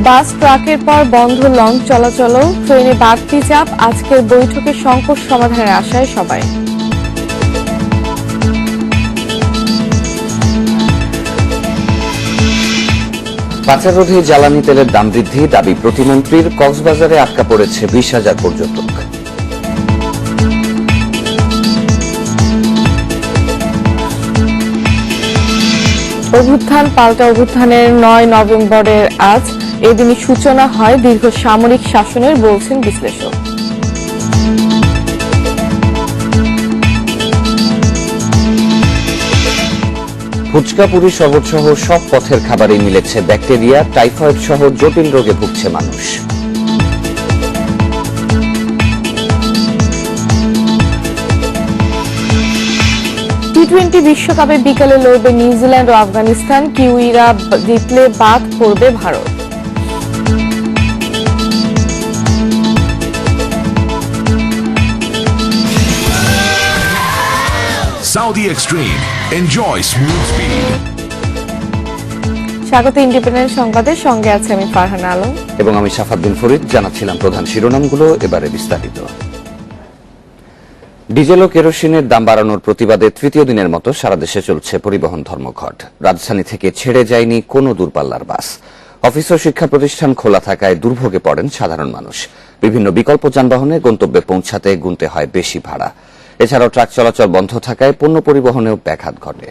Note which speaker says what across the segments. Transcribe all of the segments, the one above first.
Speaker 1: বাস ট্রাকের পর বন্ধ লঞ্চ চলাচল, ট্রেনে বাড়তি চাপ, আজকের বৈঠকে সংকট সমাধানের আশায় সবাই।
Speaker 2: পাচাররোধে জ্বালানি তেলের দাম বৃদ্ধি, দাবি প্রতিমন্ত্রীর। কক্সবাজারে আটকা পড়েছে 20,000 পর্যটক।
Speaker 1: অভ্যুত্থান পাল্টা অভ্যুত্থানের 9 নভেম্বরের আজ এদিনই সূচনা হয় দীর্ঘ সামরিক শাসনের, বলছেন বিশ্লেষক।
Speaker 2: ফুচকাপুরি শহর সহ সব পথের খাবারেই মিলেছে ব্যাকটেরিয়া, টাইফয়েড সহ জটিল রোগে ভুগছে মানুষ।
Speaker 1: টি-20 বিশ্বকাপে বিকেলে লড়বে নিউজিল্যান্ড ও আফগানিস্তান, কিউইরা জিতলে বাদ পড়বে Bharat.
Speaker 3: Saudi Extreme. Enjoy smooth speed.
Speaker 1: স্বাগত ইন্ডিপেন্ডেন্ট সংবাদের, সঙ্গে আছে আমি ফারহানা আলম
Speaker 2: এবং আমি সাফাদ্দিন ফরিদ। জানাচ্ছিলাম প্রধান শিরোনামগুলো, এবারে বিস্তারিত। ডিজেল ও কেরোসিনের দাম বাড়ানোর প্রতিবাদে তৃতীয় দিনের মতো সারা দেশে চলছে পরিবহন ধর্মঘট। রাজধানী থেকে ছেড়ে যায়নি কোনো দূরপাল্লার বাস। অফিস ও শিক্ষা প্রতিষ্ঠান খোলা থাকায় দুর্ভোগে পড়েন সাধারণ মানুষ। বিভিন্ন বিকল্প যানবাহনে গন্তব্যে পৌঁছাতে গুনতে হয় বেশি ভাড়া। এছাড়াও ট্রাক চলাচল বন্ধ থাকায় পণ্য পরিবহনেও ব্যাঘাত ঘটে।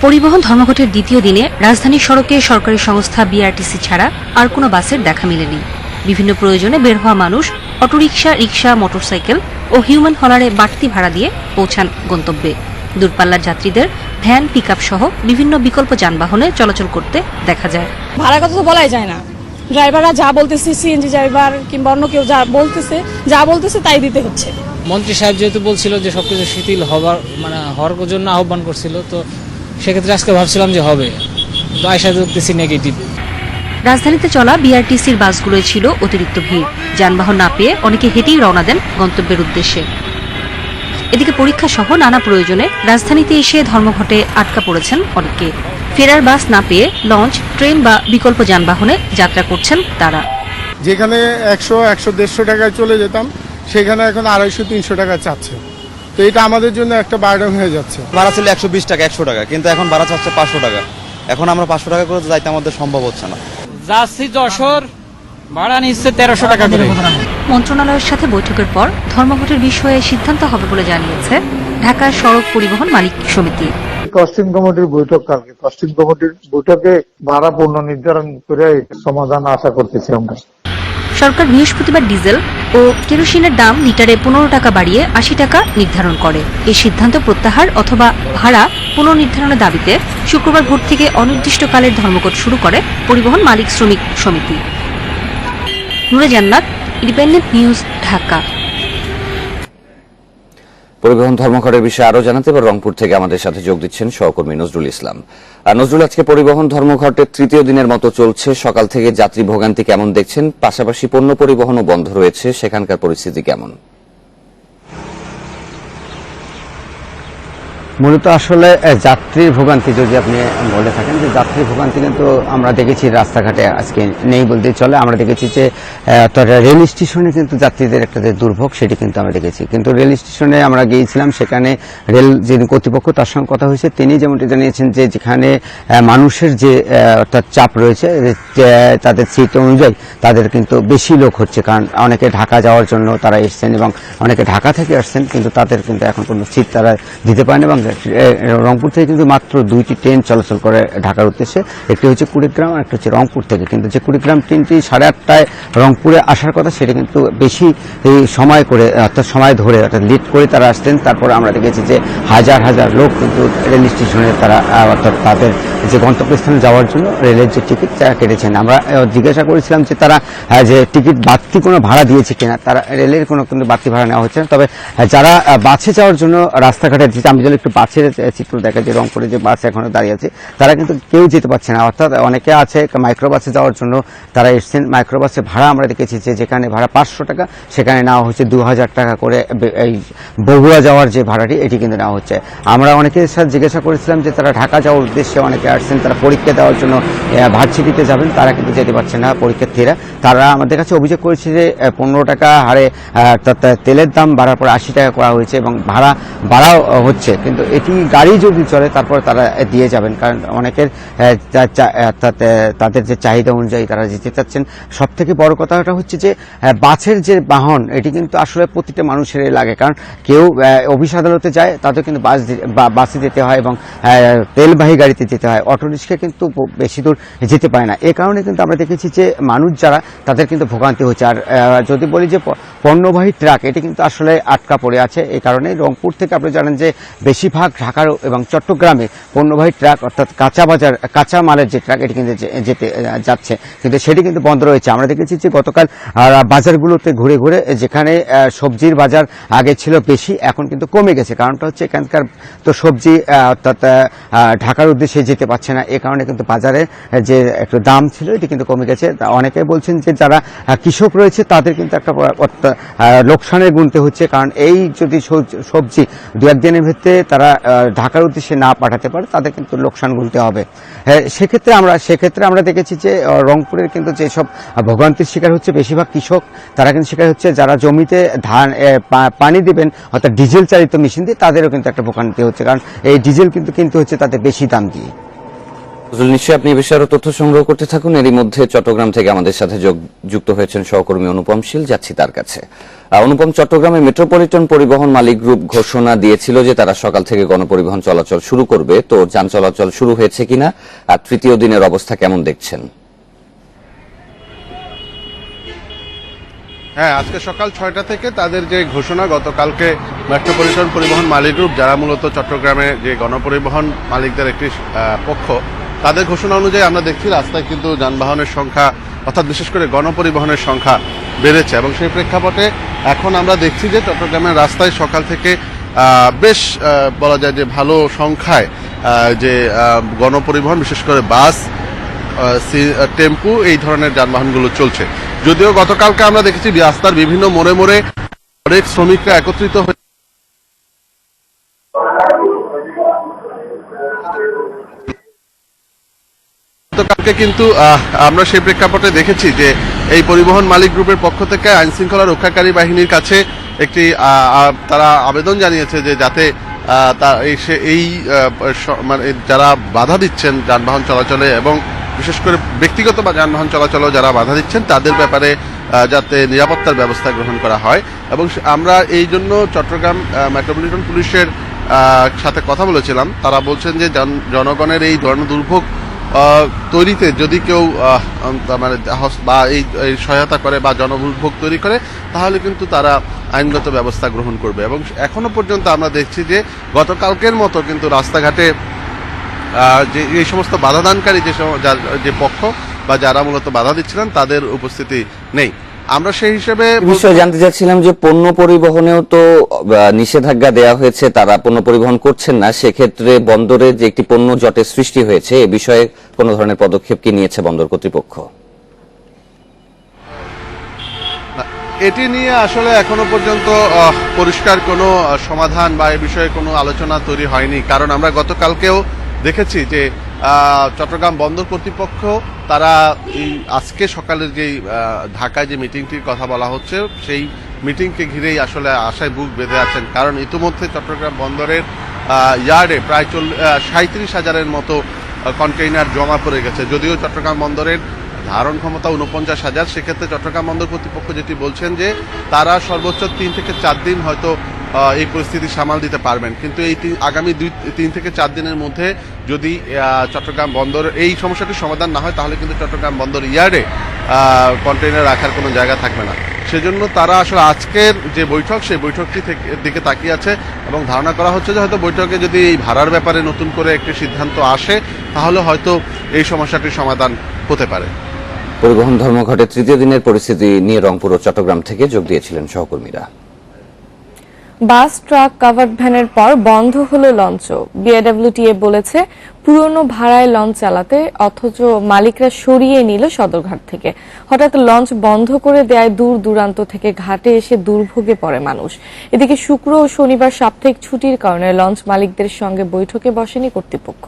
Speaker 4: পরিবহন ধর্মঘটের দ্বিতীয় দিনে রাজধানীর সড়কে সরকারি সংস্থা বিআরটিসি ছাড়া আর কোনো বাসের দেখা মেলেনি। বিভিন্ন প্রয়োজনে বের হওয়া মানুষ অটোরিকশা, রিকশা, মোটরসাইকেল ও হিউম্যান হলারে বাড়তি ভাড়া দিয়ে পৌঁছান গন্তব্যে। দূরপাল্লার যাত্রীদের ভ্যান, পিকআপ সহ বিভিন্ন বিকল্প যানবাহনে চলাচল করতে দেখা যায়।
Speaker 5: ভাড়ার কথা তো বলাই যায় না, ড্রাইভাররা যা বলতেছে, সিএনজি ড্রাইভার কিংবা অন্য কেউ যা বলতেছে তাই দিতে হচ্ছে।
Speaker 6: মন্ত্রী সাহেব যেহেতু বলছিল যে সবকিছু শিথিল হওয়ার জন্য আহ্বান করছিল, তো সেক্ষেত্রে আজকে ভাবছিলাম যে হবে, তো আশা করতেছি নেগেটিভ।
Speaker 4: রাজধানীতে চলা বিআরটিসির বাসগুলোয় ছিল অতিরিক্ত ভিড়। যানবাহন না পেয়ে অনেকে হেঁটেই রওনা দেন গন্তব্যের উদ্দেশ্যে। এদিকে পরীক্ষা সহ নানা প্রয়োজনে রাজধানীতে এসে ধর্মঘটে আটকা পড়েছেন অনেকে। ফেরার বাস না পেয়ে লঞ্চ, ট্রেন বা বিকল্প যানবাহনে যাত্রা করছেন তারা।
Speaker 7: যেখানে 100-150 টাকায় চলে যেতাম, সেখানে এখন 250-300 টাকা চাচ্ছে। তো এটা আমাদের জন্য একটা বার্ডেন হয়ে যাচ্ছে।
Speaker 8: ভাড়া ছিল 120 টাকা, 100 টাকা, কিন্তু এখন ভাড়া চাচ্ছে 500 টাকা। এখন আমরা 500 টাকা করে যাইতে আমাদের সম্ভব হচ্ছে না।
Speaker 6: যাচ্ছি যশোর, ভাড়া নিচ্ছে 1300 টাকা করে।
Speaker 4: মন্ত্রণালয়ের সাথে বৈঠকের পর ধর্মঘটের বিষয়ে সিদ্ধান্ত হবে বলে জানিয়েছে ঢাকা সড়ক পরিবহন মালিক সমিতি।
Speaker 9: কস্টিং কমিটির বৈঠক কালকে, কস্টিং কমিটির বৈঠকে ভাড়া পুনর্নির্ধারণ করে সমাধান আশা করতেছি আমরা।
Speaker 4: সরকার বৃহস্পতিবার ডিজেল ও কেরোসিনের দাম লিটারে 15 টাকা বাড়িয়ে 80 টাকা নির্ধারণ করে। এই সিদ্ধান্ত প্রত্যাহার অথবা ভাড়া পুনর্নির্ধারণের দাবিতে শুক্রবার ভোর থেকে অনির্দিষ্টকালের ধর্মঘট শুরু করে পরিবহন মালিক শ্রমিক সমিতি। নূরে জান্নাত, ইন্ডিপেন্ডেন্ট নিউজ, ঢাকা।
Speaker 2: পরিবহন ধর্মঘটের বিষয়ে আরো জানাতে এবার রংপুর থেকে আমাদের সাথে যোগ দিচ্ছেন সহকর্মী নজরুল ইসলাম। আর নজরুল, আজকে পরিবহন ধর্মঘটের তৃতীয় দিনের মতো চলছে। সকাল থেকে যাত্রী ভোগান্তি কেমন দেখছেন? পাশাপাশি পণ্য পরিবহনও বন্ধ রয়েছে, সেখানকার পরিস্থিতি কেমন?
Speaker 10: মূলত আসলে যাত্রীর ভোগান্তি যদি আপনি বলে থাকেন, যে যাত্রীর ভোগান্তি কিন্তু আমরা দেখেছি রাস্তাঘাটে আজকে নেই বলতেই চলে। আমরা দেখেছি যে রেল স্টেশনে কিন্তু যাত্রীদের একটা যে দুর্ভোগ, সেটি কিন্তু আমরা দেখেছি। কিন্তু রেল স্টেশনে আমরা গিয়েছিলাম, সেখানে রেল যিনি কর্তৃপক্ষ তার সঙ্গে কথা হয়েছে, তিনি যেমনটি জানিয়েছেন যে যেখানে মানুষের যে অর্থাৎ চাপ রয়েছে, তাদের সিট অনুযায়ী তাদের কিন্তু বেশি লোক হচ্ছে, কারণ অনেকে ঢাকা যাওয়ার জন্য তারা এসছেন এবং অনেকে ঢাকা থেকে আসছেন, কিন্তু তাদের কিন্তু এখন কোনো সিট তারা দিতে পারেন। এবং রংপুর থেকে কিন্তু মাত্র 2টি ট্রেন চলাচল করে ঢাকার উদ্দেশ্যে, একটি হচ্ছে কুড়িগ্রাম আর একটা হচ্ছে রংপুর থেকে। কিন্তু যে কুড়িগ্রাম ট্রেনটি 8:30টায় রংপুরে আসার কথা, সেটা কিন্তু বেশি সময় করে, অর্থাৎ সময় ধরে, অর্থাৎ লিড করে তারা আসতেন। তারপরে আমরা দেখেছি যে হাজার হাজার লোক কিন্তু রেল স্টেশনে তারা অর্থাৎ তাদের যে গন্তব্যস্থানে যাওয়ার জন্য রেলের যে টিকিট তারা কেটেছেন। আমরা জিজ্ঞাসা করেছিলাম যে তারা যে টিকিট বাড়তি কোনো ভাড়া দিয়েছে কিনা। তারা রেলের কোনো কিন্তু বাড়তি ভাড়া নেওয়া হচ্ছে না, তবে যারা বাসে যাওয়ার জন্য রাস্তাঘাটে, আমি যদি একটু বাসের চিত্র দেখা যায়, রংপুরে যে বাস এখনো দাঁড়িয়ে আছে তারা কিন্তু কেউ যেতে পারছে না। অর্থাৎ অনেকে আছে মাইক্রোবাসে যাওয়ার জন্য তারা এসছেন। মাইক্রোবাসে ভাড়া আমরা দেখেছি যে যেখানে ভাড়া 500 টাকা সেখানে নেওয়া হচ্ছে 2000 টাকা করে। এই বগুড়া যাওয়ার যে ভাড়াটি এটি কিন্তু নেওয়া হচ্ছে। আমরা অনেকের সাথে জিজ্ঞাসা করেছিলাম যে তারা ঢাকা যাওয়ার উদ্দেশ্যে অনেকে আসছেন, তারা পরীক্ষা দেওয়ার জন্য ভার্সিটিতে যাবেন, তারা কিন্তু যেতে পারছে না পরীক্ষার্থীরা। তারা আমাদের কাছে অভিযোগ করেছে যে 15 টাকা হারে তেলের দাম বাড়ার পর 80 টাকা করা হয়েছে এবং ভাড়া বাড়াও হচ্ছে, কিন্তু এটি গাড়ি যদি চলে তারপর তারা দিয়ে যাবেন, কারণ অনেকের তাদের যে চাহিদা অনুযায়ী তারা যেতে চাচ্ছেন। সব থেকে বড় কথাটা হচ্ছে যে বাসের যে বাহন এটি কিন্তু আসলে প্রতিটা মানুষেরই লাগে, কারণ কেউ অফিস আদালতে যায় তাদের কিন্তু বাসে যেতে হয় এবং তেলবাহী গাড়িতে যেতে হয়, অটোরিক্সা কিন্তু বেশি দূর যেতে পারে না। এ কারণে কিন্তু আমরা দেখেছি যে মানুষ যারা তাদের কিন্তু ভোগান্তি হচ্ছে। আর যদি বলি যে পণ্যবাহী ট্রাক এটি কিন্তু আসলে আটকা পড়ে আছে। এই কারণে রংপুর থেকে আপনি জানেন যে বেশিরভাগ ঢাকার এবং চট্টগ্রামে পণ্যবাহী ট্রাক অর্থাৎ কাঁচা মালের যে ট্রাক এটি কিন্তু যেতে যাচ্ছে, কিন্তু সেটি কিন্তু বন্ধ রয়েছে। আমরা দেখেছি যে গতকাল বাজারগুলোতে ঘুরে ঘুরে যেখানে সবজির বাজার আগে ছিল বেশি, এখন কিন্তু কমে গেছে। কারণটা হচ্ছে এখানকার তো সবজি অর্থাৎ ঢাকার উদ্দেশ্যে যেতে পারছে না। এ কারণে কিন্তু বাজারে যে একটু দাম ছিল এটি কিন্তু কমে গেছে। অনেকে বলছেন যে যারা কৃষক রয়েছে তাদের কিন্তু একটা লোকসানে গুনতে হচ্ছে, কারণ এই যদি সবজি 2-1 দিনের ভিতরে তারা ঢাকার উদ্দেশ্যে না পাঠাতে পারে তাদের কিন্তু লোকসান গুনতে হবে। সেক্ষেত্রে আমরা দেখেছি যে রংপুরের কিন্তু যেসব ভোগান্তির শিকার হচ্ছে বেশিরভাগ কৃষক, তারা কিন্তু শিকার হচ্ছে যারা জমিতে ধান পানি দিবেন অর্থাৎ ডিজেল চালিত মেশিন দিয়ে, তাদেরও কিন্তু একটা ভোগান্তি হচ্ছে, কারণ এই ডিজেল কিন্তু কিনতে হচ্ছে তাদের বেশি দাম দিয়ে।
Speaker 2: নিশ্চয়ই আপনি এই বিষয়ে আরো তথ্য সংগ্রহ করতে থাকুন। এরই মধ্যে চট্টগ্রাম থেকে আমাদের সাথে যুক্ত হয়েছেন সহকর্মী অনুপম শীল, যাচ্ছি তার কাছে। অনুপম, চট্টগ্রামে মেট্রোপলিটন পরিবহন মালিক গ্রুপ ঘোষণা দিয়েছিল যে তারা সকাল থেকে গণপরিবহন চলাচল শুরু করবে, তো যান চলাচল শুরু হয়েছে কিনা আর তৃতীয় দিনের অবস্থা কেমন দেখছেন?
Speaker 7: হ্যাঁ, আজকে সকাল 6টা থেকে তাদের যে ঘোষণা, গতকালকে মেট্রোপলিটন পরিবহন মালিক গ্রুপ যারা মূলত চট্টগ্রামে যে গণপরিবহন মালিকদের একটি পক্ষ, তাদের ঘোষণা অনুযায়ী আমরা দেখছি রাস্তায় কিন্তু যানবাহনের সংখ্যা অর্থাৎ বিশেষ করে গণপরিবহনের সংখ্যা বেড়েছে এবং সেই প্রেক্ষাপটে এখন আমরা দেখছি যে চট্টগ্রামের রাস্তায় সকাল থেকে বেশ বলা যায় যে ভালো সংখ্যায় যে গণপরিবহন বিশেষ করে বাস, টেম্পু এই ধরনের যানবাহনগুলো চলছে। যদিও গতকালকে আমরা দেখেছি রাস্তার বিভিন্ন মোড়ে মোড়ে অনেক শ্রমিকরা একত্রিত হয়ে গতকালকে কিন্তু আমরা সেই প্রেক্ষাপটে দেখেছি যে এই পরিবহন মালিক গ্রুপের পক্ষ থেকে আইন শৃঙ্খলা রক্ষাকারী বাহিনীর কাছে একটি তারা আবেদন জানিয়েছে যে যাতে এই মানে যারা বাধা দিচ্ছেন যানবাহন চলাচলে এবং বিশেষ করে ব্যক্তিগত বা যানবাহন চলাচলেও যারা বাধা দিচ্ছেন তাদের ব্যাপারে যাতে নিরাপত্তার ব্যবস্থা গ্রহণ করা হয়। এবং আমরা এই জন্য চট্টগ্রাম মেট্রোপলিটন পুলিশের সাথে কথা বলেছিলাম। তারা বলছেন যে জনগণের এই দুর্ভোগ তৈরিতে যদি কেউ মানে বা এই সহায়তা করে বা জনদুর্ভোগ তৈরি করে তাহলে কিন্তু তারা আইনগত ব্যবস্থা গ্রহণ করবে। এবং এখনো পর্যন্ত আমরা দেখছি যে গতকালকের মতো কিন্তু রাস্তাঘাটে যে এই সমস্ত বাধাদানকারী যে পক্ষ বা যারা মূলত বাধা দিচ্ছিলেন তাদের উপস্থিতি নেই। আমরা সেই হিসেবে
Speaker 2: বিষয়ে জানতে চাচ্ছিলাম যে পণ্য পরিবহনেও তো নিষেধাজ্ঞা দেওয়া হয়েছে, তারা পণ্য পরিবহন করছেন না, সেক্ষেত্রে বন্দরে যে একটি পণ্য জটের সৃষ্টি হয়েছে এ বিষয়ে কোন ধরনের পদক্ষেপ কি নিয়েছে বন্দর কর্তৃপক্ষ?
Speaker 7: এটি নিয়ে আসলে এখনো পর্যন্ত পরিষ্কার কোনো সমাধান বা এ বিষয়ে কোনো আলোচনা তৈরি হয়নি, কারণ আমরা গতকালকেও দেখেছি যে চট্টগ্রাম বন্দর কর্তৃপক্ষ তারা এই আজকে সকালের যে ঢাকায় যে মিটিংটির কথা বলা হচ্ছে সেই মিটিংকে ঘিরেই আসলে আশায় বুক বেঁধে আছেন, কারণ ইতিমধ্যে চট্টগ্রাম বন্দরের ইয়ার্ডে প্রায় 37,000-এর মতো কন্টেইনার জমা পড়ে গেছে। যদিও চট্টগ্রাম বন্দরের ধারণ ক্ষমতা 49,000, সেক্ষেত্রে চট্টগ্রাম বন্দর কর্তৃপক্ষ যেটি বলছেন যে তারা সর্বোচ্চ 3 থেকে 4 দিন হয়তো এই পরিস্থিতি সামাল দিতে পারবেন, কিন্তু এই আগামী 3 থেকে 4 দিনের মধ্যে যদি চট্টগ্রাম বন্দর এই সমস্যাটির সমাধান না হয় তাহলে কিন্তু চট্টগ্রাম বন্দর ইয়ার্ডে কন্টেইনার রাখার কোনো জায়গা থাকবে না। সেজন্য তারা আসলে আজকের যে বৈঠক সেই বৈঠকটি দিকে তাকিয়ে আছে এবং ধারণা করা হচ্ছে যে হয়তো বৈঠকে যদি এই ভাড়ার ব্যাপারে নতুন করে একটি সিদ্ধান্ত আসে তাহলে হয়তো এই সমস্যাটির সমাধান হতে পারে।
Speaker 2: পরিবহন ধর্মঘটের তৃতীয় দিনের পরিস্থিতি নিয়ে রংপুর ও চট্টগ্রাম থেকে যোগ দিয়েছিলেন সহকর্মীরা।
Speaker 1: বাস, ট্রাক, কাভার্ড ভ্যানের পর বন্ধ হলো লঞ্চও। বিআইডব্লিউটিএ বলেছে পুরনো ভাড়ায় লঞ্চ চালাতে, অথচ মালিকরা সরিয়ে নিল সদরঘাট থেকে। হঠাৎ লঞ্চ বন্ধ করে দেয়ায় দূর দূরান্ত থেকে ঘাটে এসে দুর্ভোগে পড়ে মানুষ। এদিকে শুক্র ও শনিবার সাপ্তাহিক ছুটির কারণে লঞ্চ মালিকদের সঙ্গে বৈঠকে বসেনি কর্তৃপক্ষ।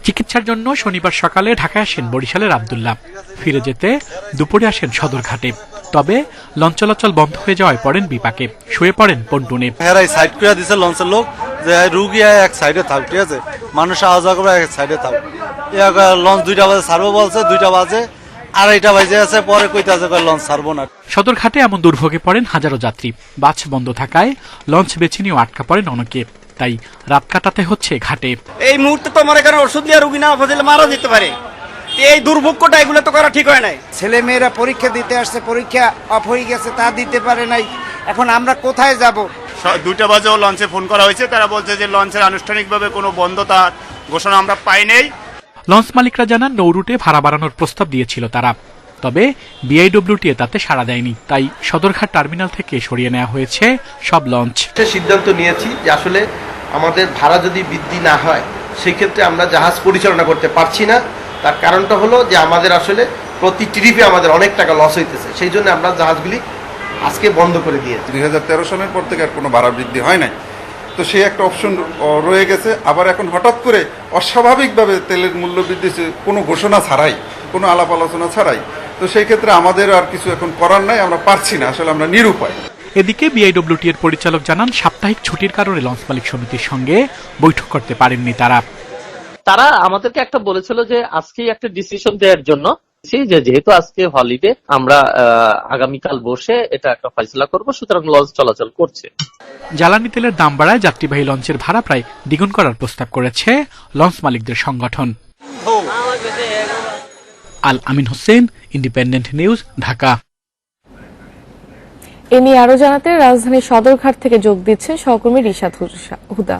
Speaker 11: চিকিৎসার জন্য শনিবার সকালে ঢাকায় আসেন বরিশালের আব্দুল্লাহ। ফিরে যেতে দুপুরে আসেন সদরঘাটে। তবে লঞ্চ চলাচল বন্ধ হয়ে যাওয়ায় পড়েন বিপাকে, শুয়ে পড়েন পন্টুনে।
Speaker 8: সাইড করে দিছে লঞ্চের লোক, যে রুগী এক সাইডে থাক, ঠিক আছে, মানুষ আওয়া যাওয়া করে এক সাইডে থাক। লঞ্চ 2টা বাজে ছাড়বো বলছে, 2টা বাজে 2:30 বাজে আছে, পরে কইতাছে লঞ্চ ছাড়বো না।
Speaker 11: সদরঘাটে এমন দুর্ভোগে পড়েন হাজারো যাত্রী। বাস বন্ধ থাকায় লঞ্চ বেছে নিয়েও আটকা পড়েন অনেকে, তাই রাত কাটাতে হচ্ছে ঘাটে।
Speaker 12: এই মুহূর্তে তো আমার এখানে ওষুধ দিয়ে রুগী না ফেলে মারা যেতে পারে। এই দুর্ভোগটা এগুলো তো করা ঠিক হয় নাই।
Speaker 13: ছেলে মেয়েরা পরীক্ষা দিতে আসছে, পরীক্ষা অফ হয়ে গেছে, তা দিতে পারে নাই। এখন আমরা কোথায় যাব?
Speaker 12: 2টা বাজেও লঞ্চে ফোন করা হয়েছে, তারা বলছে যে লঞ্চের আনুষ্ঠানিকভাবে কোনো বন্ধতা ঘোষণা আমরা পাই নাই।
Speaker 11: লঞ্চ মালিকরা জানান নৌ রুটে ভাড়া বাড়ানোর প্রস্তাব দিয়েছিল তারা, তবে বিআইডব্লিউটিএ তাতে সাড়া দেয়নি। তাই সদরঘাট টার্মিনাল থেকে সরিয়ে নেওয়া হয়েছে সব লঞ্চ।
Speaker 14: সিদ্ধান্ত নিয়েছি যে আসলে আমাদের ভাড়া যদি বৃদ্ধি না হয়, সেক্ষেত্রে আমরা জাহাজ পরিচালনা করতে পারছি না। তার কারণটা হলো যে আমাদের আসলে প্রতি ট্রিপে আমাদের অনেক টাকা লস হইতেছে, সেই জন্য আমরা জাহাজগুলি আজকে বন্ধ করে দিয়েছি।
Speaker 15: 2013 সালের পর থেকে আর কোনো ভাড়া বৃদ্ধি হয় নাই, তো সেই একটা অপশন রয়ে গেছে। আবার এখন হঠাৎ করে অস্বাভাবিকভাবে তেলের মূল্য বৃদ্ধি, কোনো ঘোষণা ছাড়াই, কোনো আলাপ আলোচনা ছাড়াই, তো সেই ক্ষেত্রে আমাদের আর কিছু এখন করার নাই, আমরা পারছি না, আসলে আমরা নিরুপায়।
Speaker 11: এদিকে বিআইডব্লিউটি এর পরিচালক জানান সাপ্তাহিক ছুটির কারণে লঞ্চ মালিক সমিতির সঙ্গে বৈঠক করতে পারেননি তারা।
Speaker 16: তারা আমাদেরকে একটা বলেছিল যে আজকেই একটা ডিসিশন দেওয়ার জন্য, যেহেতু আজকে হলিডে, আমরা আগামীকাল বসে এটা একটা ফয়সালা করব, সুতরাং লঞ্চ চলাচল করছে।
Speaker 11: জ্বালানি তেলের দাম বাড়ায় যাত্রীবাহী লঞ্চের ভাড়া প্রায় দ্বিগুণ করার প্রস্তাব করেছে লঞ্চ মালিকদের সংগঠন। আল আমিন হোসেন, ইন্ডিপেন্ডেন্ট নিউজ, ঢাকা।
Speaker 1: এ নিয়ে আরো জানাতে রাজধানীর সদরঘাট থেকে যোগ দিচ্ছেন সহকর্মী রিশাদ হুদা।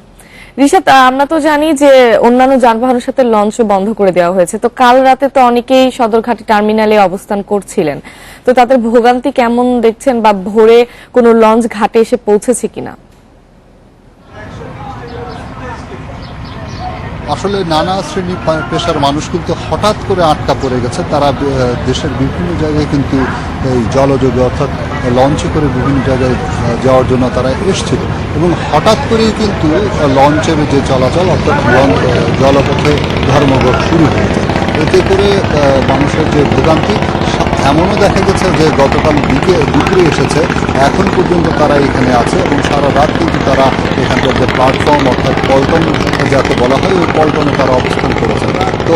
Speaker 1: রিশাদ, আমরা তো জানি যে অন্যান্য যানবাহনের সাথে লঞ্চও বন্ধ করে দেওয়া হয়েছে, তো কাল রাতে তো অনেকেই সদরঘাট টার্মিনালে অবস্থান করছিলেন, তো তাদের ভোগান্তি কেমন দেখছেন, বা ভোরে কোনো লঞ্চ ঘাটে এসে পৌঁছেছে কিনা?
Speaker 17: আসলে নানা শ্রেণী পেশার মানুষ কিন্তু হঠাৎ করে আটকা পড়ে গেছে। তারা দেশের বিভিন্ন জায়গায় কিন্তু এই জলযোগে অর্থাৎ লঞ্চে করে বিভিন্ন জায়গায় যাওয়ার জন্য তারা এসেছিল, এবং হঠাৎ করেই কিন্তু লঞ্চের যে চলাচল অর্থাৎ জলপথে ধর্মঘট শুরু হয়ে যায়। এতে করে মানুষের যে ভোগান্তি, এমনও দেখা গেছে যে গতকাল দুপুরে এসেছে, এখন পর্যন্ত তারা এখানে আছে এবং সারা রাত কিন্তু তারা এখানকার যে প্ল্যাটফর্ম অর্থাৎ পল্টন যাকে বলা হয়, ওই পল্টনে তারা অবস্থান করেছে। তো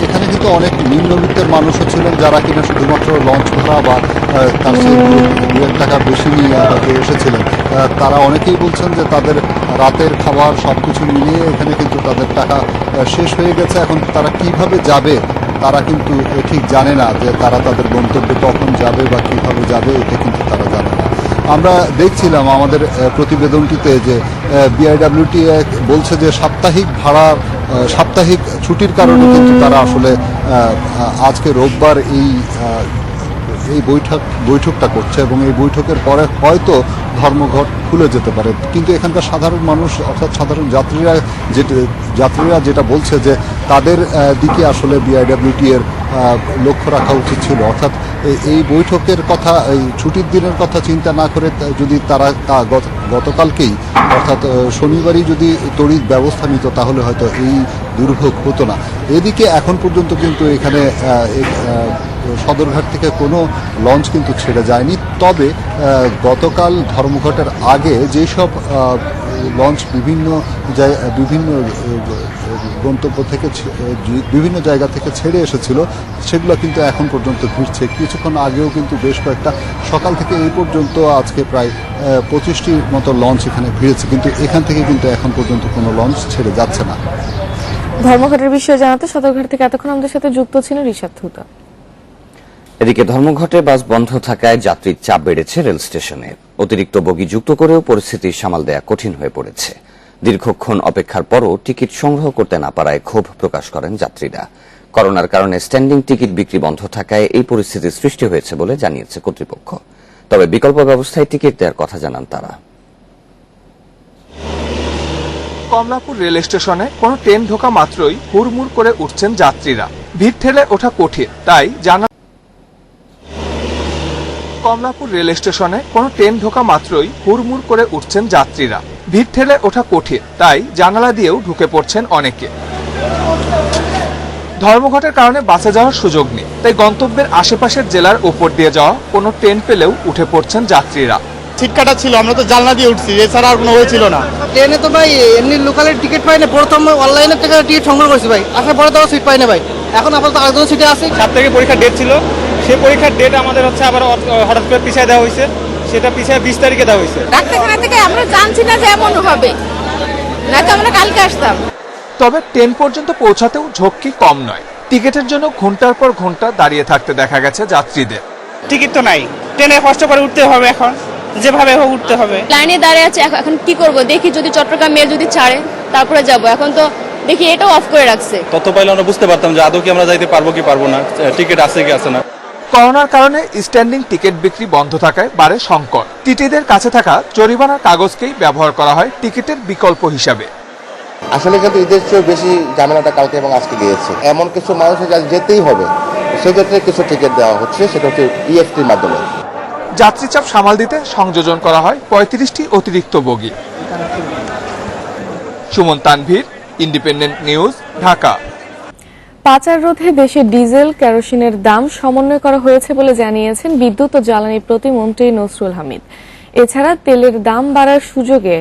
Speaker 17: এখানে কিন্তু অনেক নিম্নবিত্তের মানুষও ছিলেন, যারা কিনা শুধুমাত্র লঞ্চ ভাড়া বা তার চেয়ে 2 টাকা বেশি নিয়ে হয়তো এসেছিলেন। তারা অনেকেই বলছেন যে তাদের রাতের খাবার সব কিছু মিলিয়ে এখানে কিন্তু তাদের টাকা শেষ হয়ে গেছে। এখন তারা কিভাবে যাবে তারা কিন্তু ঠিক জানে না, যে তারা তাদের গন্তব্যে কখন যাবে বা কিভাবে যাবে, এটা কিন্তু তারা জানে না। আমরা দেখছিলাম আমাদের প্রতিবেদনটিতে যে বিআইডব্লিউটি বলছে যে সাপ্তাহিক ছুটির কারণে কিন্তু তারা আসলে আজকে রোববার এই বৈঠকটা করছে, এবং এই বৈঠকের পরে হয়তো ধর্মঘট খুলে যেতে পারে। কিন্তু এখানকার সাধারণ মানুষ অর্থাৎ সাধারণ যাত্রীরা যেটা বলছে যে তাদের দিকে আসলে বিআইডব্লিউটি এর লক্ষ্য রাখা উচিত ছিল, অর্থাৎ এই বৈঠকের কথা, এই ছুটির দিনের কথা চিন্তা না করে যদি তারা গতকালকেই অর্থাৎ শনিবারই যদি তড়িৎ ব্যবস্থা নিত, তাহলে হয়তো এই দুর্ভোগ হতো না। এদিকে এখন পর্যন্ত কিন্তু এখানে সদরঘাট থেকে কোনো লঞ্চ কিন্তু ছেড়ে যায়নি। তবে গতকাল ধর্মঘটের আগে যেসব লঞ্চ বিভিন্ন গন্তব্য থেকে বিভিন্ন জায়গা থেকে ছেড়ে এসেছিল, সেগুলো কিন্তু এখন পর্যন্ত ফিরছে। কিছুক্ষণ আগেও কিন্তু বেশ কয়েকটা, সকাল থেকে এই পর্যন্ত আজকে প্রায় 25টির মতো লঞ্চ এখানে ফিরেছে, কিন্তু এখান থেকে কিন্তু এখন পর্যন্ত কোনো লঞ্চ ছেড়ে যাচ্ছে না।
Speaker 1: ধর্মঘটের বিষয়ে জানাতে সদরঘাট থেকে এতক্ষণ আমাদের সাথে যুক্ত ছিল রিশাদ হুদা।
Speaker 2: এদিকে ধর্মঘটে বাস বন্ধ থাকায় যাত্রীর চাপ বেড়েছে রেল স্টেশনে। অতিরিক্ত বগি যুক্ত করেও পরিস্থিতি সামাল দেয়া কঠিন হয়ে পড়েছে। দীর্ঘক্ষণ অপেক্ষার পরও টিকিট সংগ্রহ করতে না পারায় ক্ষোভ প্রকাশ করেন যাত্রীরা। করোনার কারণে স্ট্যান্ডিং টিকিট বিক্রি বন্ধ থাকায় এই পরিস্থিতির সৃষ্টি হয়েছে বলে জানিয়েছে কর্তৃপক্ষ। তবে বিকল্প ব্যবস্থায় টিকিট দেওয়ার কথা জানান তারা।
Speaker 18: কমলাপুর রেল স্টেশনে কোনো ট্রেন ঢোকা মাত্রই হুড়মুড় করে উঠছেন যাত্রীরা। ভিড় ঠেলে ওঠা কঠিন, তাই কমলাপুর রেল স্টেশনে কোনো ট্রেন ঢোকা মাত্রই হুড়মুড় করে উঠছেন যাত্রীরা। ভিড় ঠেলে ওঠা কঠিন, তাই জানালা দিয়েও ঢুকে পড়ছেন অনেকে। ধর্মঘটের কারণে বাসে যাওয়ার সুযোগ নেই, তাই গন্তব্যের আশেপাশের জেলার উপর দিয়ে যাওয়া কোনো ট্রেন পেলেও উঠে পড়ছেন যাত্রীরা।
Speaker 19: সিট কাটা ছিল, আমরা তো জানলা দিয়ে উঠছি, এছাড়া আর কোনো হয়েছিল না। ট্রেনে তো ভাই এমনি লোকালের টিকিট পাই না, প্রথম অনলাইনের থেকে টিকিট সংগ্রহ করছি ভাই, আসার পরে তো সিট পাই না ভাই। এখন আপাতত আরেকজন সিটে আছে।
Speaker 20: 7 তারিখে পরীক্ষার ডেট ছিল, সেই পরীক্ষার ডেট আমাদের হচ্ছে আবার হঠাৎ করে পিছিয়ে দেওয়া হয়েছে, সেটা পিছিয়ে 20 তারিখে দেওয়া হয়েছে।
Speaker 5: ডাক্তারখানা থেকে আমরা জানছি না যে এমন হবে, না তো আমরা কালকে আসতাম।
Speaker 18: তবে ট্রেন পর্যন্ত পৌঁছাতেও ঝক্কি কম নয়। টিকিটের জন্য ঘন্টার পর ঘন্টা দাঁড়িয়ে থাকতে দেখা গেছে যাত্রীদের।
Speaker 20: টিকিট তো নাই, ট্রেনে কষ্ট করে উঠতে হবে, এখন যেভাবে হোক উঠতে হবে।
Speaker 5: লাইনে দাঁড়িয়ে আছে, এখন কি করব, দেখি যদি চট্টগ্রাম মেল যদি ছাড়ে তারপরে যাব। এখন তো দেখি এটাও অফ করে রাখছে।
Speaker 20: তত পাইলে আমরা বুঝতে পারতাম যে আদৌ কি আমরা যাইতে পারবো কি পারবো না, টিকিট আছে কি আছে না।
Speaker 18: করোনার কারণে স্ট্যান্ডিং টিকিট বিক্রি বন্ধ থাকায় বাড়ে সংকট। টিটিদের কাছে থাকা জরিমানার কাগজকেই ব্যবহার করা হয় টিকিটের বিকল্প হিসাবে।
Speaker 21: আসলে কিন্তু ঈদের চেয়েও বেশি ঝামেলাটা কালকে এবং আজকে গিয়েছে। এমন কিছু মানুষের কাছে যেতেই হবে, সেক্ষেত্রে কিছু টিকিট দেওয়া হচ্ছে, সেটা হচ্ছে ইএফটির মাধ্যমে।
Speaker 18: যাত্রী চাপ সামাল দিতে সংযোজন করা হয় 35টি অতিরিক্ত বগি। Suman Tanvir, independent news, Dhaka.
Speaker 1: পাচার রোধে দেশে ডিজেল কেরোসিনের দাম সমন্বয় করা হয়েছে বলে জানিয়েছেন বিদ্যুৎ ও জ্বালানি প্রতিমন্ত্রী নসরুল হামিদ। এছাড়া তেলের দাম বাড়ার সুযোগে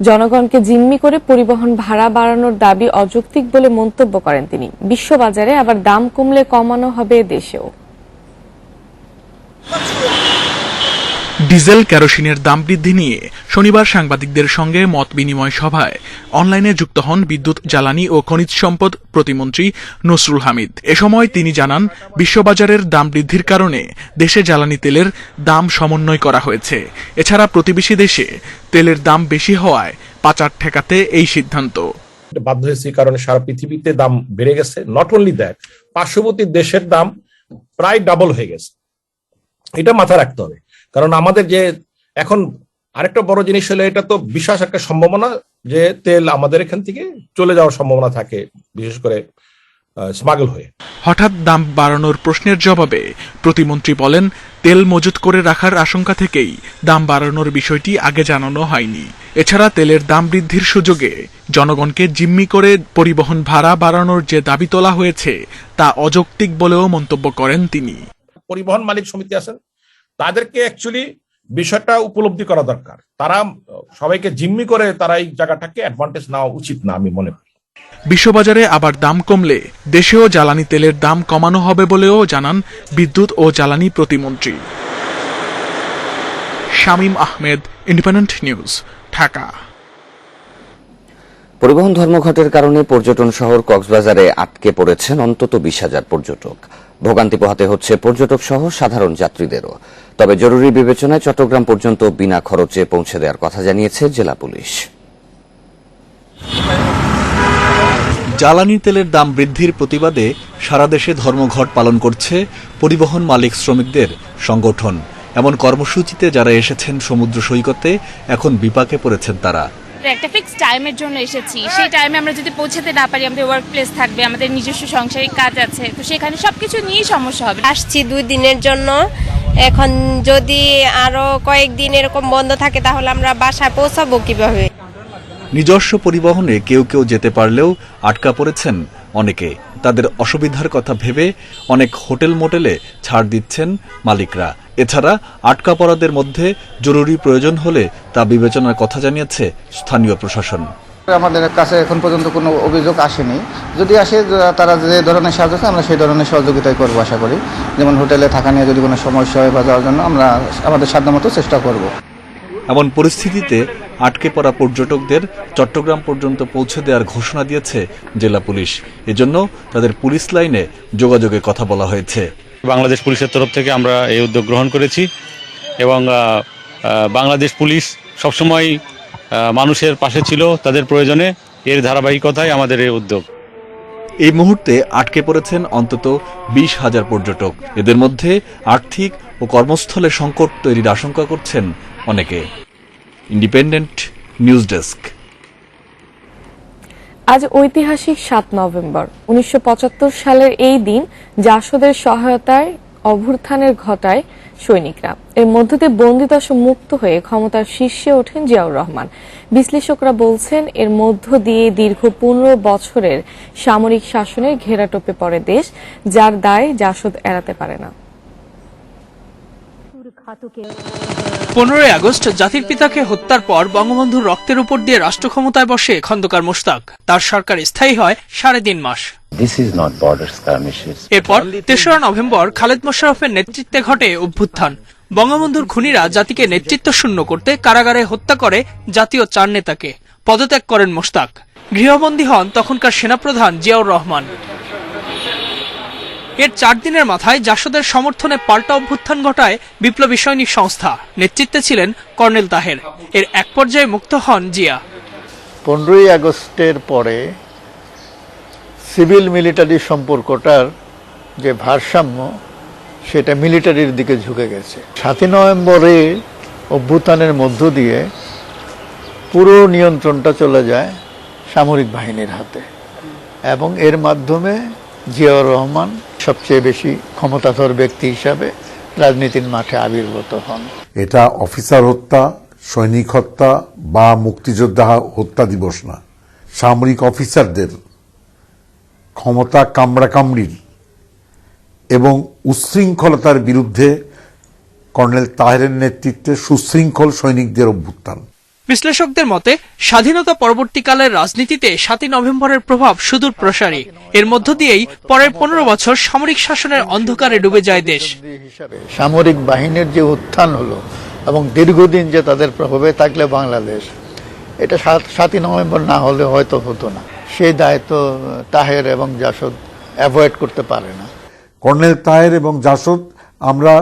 Speaker 1: জনগণকে জিম্মি করে পরিবহন ভাড়া বাড়ানোর দাবি অযৌক্তিক বলে মন্তব্য করেন তিনি। বিশ্ববাজারে আবার দাম কমলে কমানো হবে দেশেও।
Speaker 11: ডিজেল কেরোসিনের দাম বৃদ্ধি নিয়ে শনিবার সাংবাদিকদের সঙ্গে মত বিনিময় সভায় অনলাইনে যুক্ত হন বিদ্যুৎ জ্বালানি ও খনিজ সম্পদ প্রতিমন্ত্রী নসরুল হামিদ। এ সময় তিনি জানান, বিশ্ববাজারের দাম বৃদ্ধির কারণে দেশে জ্বালানি তেলের দাম সমন্বয় করা হয়েছে। এছাড়া প্রতিবেশী দেশে তেলের দাম বেশি হওয়ায় পাচার ঠেকাতে এই সিদ্ধান্ত।
Speaker 22: বাধ্য হয়েছে কারণে সারা পৃথিবীতে দাম বেড়ে গেছে। নট অনলি দ্যাট, পার্শ্ববর্তী দেশের দাম প্রায় ডাবল হয়ে গেছে। এটা মাথায় রাখতে হবে, কারণ আমাদের যে এখন আরেকটা বড় জিনিস হলো, এটা তো বিশেষ একটা সম্ভাবনা যে তেল আমাদের এখান থেকে চলে যাওয়ার সম্ভাবনা থাকে, বিশেষ করে স্মাগল হয়ে।
Speaker 11: হঠাৎ দাম বাড়ানোর প্রশ্নের জবাবে প্রতিমন্ত্রী বলেন, তেল মজুত করে রাখার আশঙ্কা থেকেই দাম বাড়ানোর বিষয়টি আগে জানানো হয়নি। এছাড়া তেলের দাম বৃদ্ধির সুযোগে জনগণকে জিম্মি করে পরিবহন ভাড়া বাড়ানোর যে দাবি তোলা হয়েছে তা অযৌক্তিক বলেও মন্তব্য করেন তিনি।
Speaker 22: পরিবহন মালিক সমিতি আছেন, তাদেরকে অ্যাকচুয়ালি বিষয়টা উপলব্ধি করা দরকার। তারা সবাইকে জিম্মি করে তারা এই জায়গাটাকে অ্যাডভান্টেজ নেওয়া উচিত না, আমি মনে করি।
Speaker 11: বিশ্ববাজারে আবার দাম কমলে দেশেও জ্বালানি তেলের দাম কমানো হবে বলেও জানান বিদ্যুৎ ও জ্বালানি প্রতিমন্ত্রী। Shamim Ahmed, independent news, Dhaka.
Speaker 2: পরিবহন ধর্মঘটের কারণে পর্যটন শহর কক্সবাজারে আটকে পড়েছেন অন্তত 20,000 পর্যটক। ভোগান্তি পোহাতে হচ্ছে পর্যটক সহ সাধারণ যাত্রীদেরও। তবে জরুরি বিবেচনায় চট্টগ্রাম পর্যন্ত বিনা খরচে পৌঁছে দেওয়ার কথা জানিয়েছে জেলা পুলিশ।
Speaker 23: জ্বালানি তেলের দাম বৃদ্ধির প্রতিবাদে সারা দেশে ধর্মঘট পালন করছে পরিবহন মালিক শ্রমিকদের সংগঠন। এমন কর্মসূচিতে যারা এসেছেন সমুদ্র সৈকতে, এখন বিপাকে পড়েছেন তারা।
Speaker 24: একটা ফিক্সড টাইমের জন্য এসেছি, সেই টাইমে আমরা যদি পৌঁছাতে না পারি, আমাদের ওয়ার্ক প্লেস থাকবে, আমাদের নিজস্ব সাংসারিক কাজ আছে, তো সেখানে সবকিছু নিয়েই সমস্যা হবে।
Speaker 25: আসছি 2 দিনের জন্য, এখন যদি আরো কয়েকদিন এরকম বন্ধ থাকে তাহলে আমরা বাসায় পৌঁছাবো কিভাবে?
Speaker 23: নিজস্ব পরিবহনে কেউ কেউ যেতে পারলেও আটকা পড়েছেন অনেকে। তাদের অসুবিধার কথা ভেবে অনেক হোটেল মোটেলে ছাড় দিচ্ছেন মালিকরা। এছাড়া আটকা পড়াদের মধ্যে জরুরি প্রয়োজন হলে তা বিবেচনার কথা জানিয়েছে স্থানীয় প্রশাসন।
Speaker 26: আমাদের কাছে এখন পর্যন্ত কোনো অভিযোগ আসেনি। যদি আসে, তারা যে ধরনের সাহায্য আছে আমরা সেই ধরনের সহযোগিতাই করবো আশা করি। যেমন হোটেলে থাকা নিয়ে যদি কোনো সমস্যা হয় বা যাওয়ার জন্য আমরা আমাদের সাধ্যমতো চেষ্টা করব।
Speaker 23: এমন পরিস্থিতিতে আটকে পড়া পর্যটকদের চট্টগ্রাম পর্যন্ত পৌঁছে দেওয়ার ঘোষণা দিয়েছে জেলা পুলিশ। এজন্য তাদের পুলিশ লাইনে যোগাযোগের কথা বলা হয়েছে।
Speaker 27: বাংলাদেশ পুলিশের তরফ থেকে আমরা এই উদ্যোগ গ্রহণ করেছি এবং বাংলাদেশ পুলিশ সবসময় মানুষের পাশে ছিল তাদের প্রয়োজনে। এর ধারাবাহিকতায় আমাদের এই উদ্যোগ।
Speaker 23: এই মুহূর্তে আটকে পড়েছেন অন্তত 20,000 পর্যটক। এদের মধ্যে আর্থিক ও ও কর্মস্থলে সংকট তৈরির আশঙ্কা করছেন অনেকে। Independent news desk.
Speaker 1: আজ ঐতিহাসিক ৭ নভেম্বর। ১৯৭৫ সালের এই দিন জাসদের সহায়তায় অভ্যুত্থানের ঘটায় সৈনিকরা। এর মধ্য দিয়ে বন্দিদশা মুক্ত হয়ে ক্ষমতার শীর্ষে ওঠেন জিয়াউর রহমান। বিশ্লেষকরা বলছেন এর মধ্য দিয়ে দীর্ঘ ১৫ বছরের সামরিক শাসনের ঘেরাটোপে পড়ে দেশ, যার দায় জাসদ এড়াতে পারে না।
Speaker 3: 15 আগস্ট জাতির পিতাকে হত্যার পর বঙ্গবন্ধুর রক্তের উপর দিয়ে রাষ্ট্র ক্ষমতায় বসে খন্দকার মোশতাক। তার সরকার স্থায়ী হয় 3.5 মাস। এরপর ৩রা নভেম্বর খালেদ মোশাররফের নেতৃত্বে ঘটে অভ্যুত্থান। বঙ্গবন্ধুর খুনিরা জাতিকে নেতৃত্ব শূন্য করতে কারাগারে হত্যা করে জাতীয় 4 নেতাকে। পদত্যাগ করেন মোশতাক। গৃহবন্দী হন তখনকার সেনাপ্রধান জিয়াউর রহমান। এর 4 দিনের মাথায় জাসদের সমর্থনে পাল্টা অভ্যুত্থান ঘটায় বিপ্লবী সৈনিক সংস্থা। নেতৃত্বে ছিলেন কর্নেল তাহের। এর এক পর্যায়ে মুক্ত হন জিয়া।
Speaker 4: 15 আগস্টের পরে সিভিল মিলিটারি সম্পর্কটার যে ভারসাম্য, সেটা মিলিটারির দিকে ঝুঁকে গেছে। 7 নভেম্বরে অভ্যুত্থানের মধ্য দিয়ে পুরো নিয়ন্ত্রণটা চলে যায় সামরিক বাহিনীর হাতে, এবং এর মাধ্যমে জিয়াউর রহমান সবচেয়ে বেশি ক্ষমতাধর ব্যক্তি হিসাবে রাজনীতির মাঠে আবির্ভূত হন।
Speaker 6: এটা অফিসার হত্যা, সৈনিক হত্যা বা মুক্তিযোদ্ধা হত্যা দিবস না। সামরিক অফিসারদের ক্ষমতা কামড়াকামড়ির এবং উচ্ছৃঙ্খলতার বিরুদ্ধে কর্নেল তাহেরের নেতৃত্বে সুশৃঙ্খল সৈনিকদের অভ্যুত্থান।
Speaker 3: বিশ্লেষকদের মতে স্বাধীনতা পরবর্তীকালের রাজনীতিতে 7 নভেম্বরের প্রভাব সুদূর প্রসারী। এর মধ্য দিয়েই পরের 15 বছর সামরিক শাসনের অন্ধকারে ডুবে যায় দেশ।
Speaker 4: সামরিক বাহিনীর যে উত্থান হলো এবং দীর্ঘদিন যে তাদের প্রভাবে থাকলে বাংলাদেশ, এটা 7 নভেম্বর না হলে হয়তো হতো না। সেই দায়িত্ব তাহের এবং জাসদ অ্যাভয়েড করতে পারে না।
Speaker 6: কর্নেল তাহের এবং জাসদ আমরা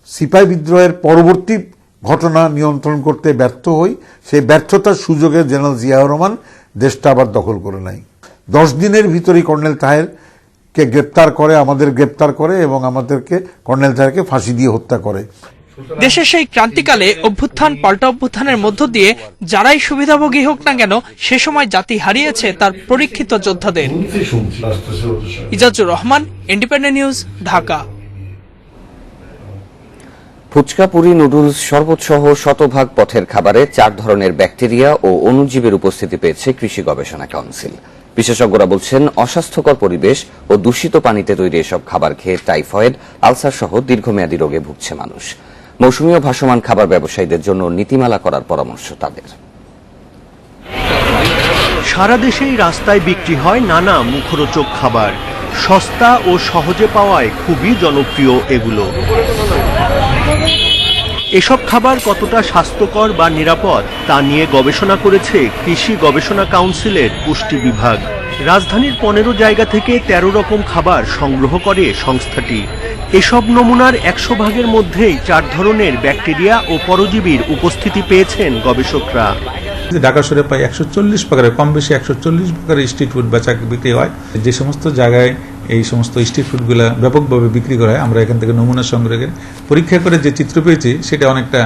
Speaker 6: সিপাহী বিদ্রোহের পরবর্তী ঘটনা নিয়ন্ত্রণ করতে ব্যর্থ হই। সেই ব্যর্থতার সুযোগে জেনারেল জিয়াউর রহমান দেশটা আবার দখল করে নেয়। 10 দিনের ভিতরেই কর্নেল তাহেরকে গ্রেপ্তার করে, আমাদের গ্রেপ্তার করে এবং আমাদেরকে কর্নেল তাহেরকে ফাঁসি দিয়ে হত্যা করে।
Speaker 3: দেশের সেই ক্রান্তিকালে অভ্যুত্থান পাল্টা অভ্যুত্থানের মধ্য দিয়ে যারাই সুবিধাভোগী হোক না কেন, সে সময় জাতি হারিয়েছে তার পরীক্ষিত যোদ্ধাদের। Ejazur Rahman, independent news, Dhaka.
Speaker 2: Fuchka, puri, noodles, শরবত সহ শতভাগ পথের খাবারে 4 ধরনের ব্যাকটেরিয়া ও অণুজীবের উপস্থিতি পেয়েছে কৃষি গবেষণা কাউন্সিল। বিশেষজ্ঞরা বলছেন অস্বাস্থ্যকর পরিবেশ ও দূষিত পানিতে তৈরি এসব খাবার খেয়ে টাইফয়েড, আলসার সহ দীর্ঘমেয়াদী রোগে ভুগছে মানুষ। মৌসুমী ও ভাসমান খাবার ব্যবসায়ীদের জন্য নীতিমালা করার পরামর্শ তাদের।
Speaker 7: সারা দেশেই রাস্তায় বিক্রি হয় নানা মুখরোচক খাবার। সস্তা ও সহজে পাওয়ায় খুবই জনপ্রিয় এগুলো। এসব খাবার কতটা স্বাস্থ্যকর বা নিরাপদ তা নিয়ে গবেষণা করেছে কৃষি গবেষণা কাউন্সিলের পুষ্টি বিভাগ। রাজধানীর 15 জায়গা থেকে 13 রকম খাবার সংগ্রহ করে সংস্থাটি। এসব নমুনার 100 ভাগের মধ্যেই 4 ধরনের ব্যাকটেরিয়া ও পরজীবীর উপস্থিতি পেয়েছেন গবেষকরা।
Speaker 8: ঢাকা শহরে প্রায় 140 প্রকারের, কম বেশি 140 প্রকারের স্ট্রিট ফুড বেচা বিক্রি হয়। যে সমস্ত জায়গায় এই সমস্ত স্ট্রিট ফুডগুলো ব্যাপকভাবে বিক্রি করা হয়, আমরা এখান থেকে নমুনা সংগ্রহের পরীক্ষা করে যে চিত্র পেয়েছি সেটা অনেকটা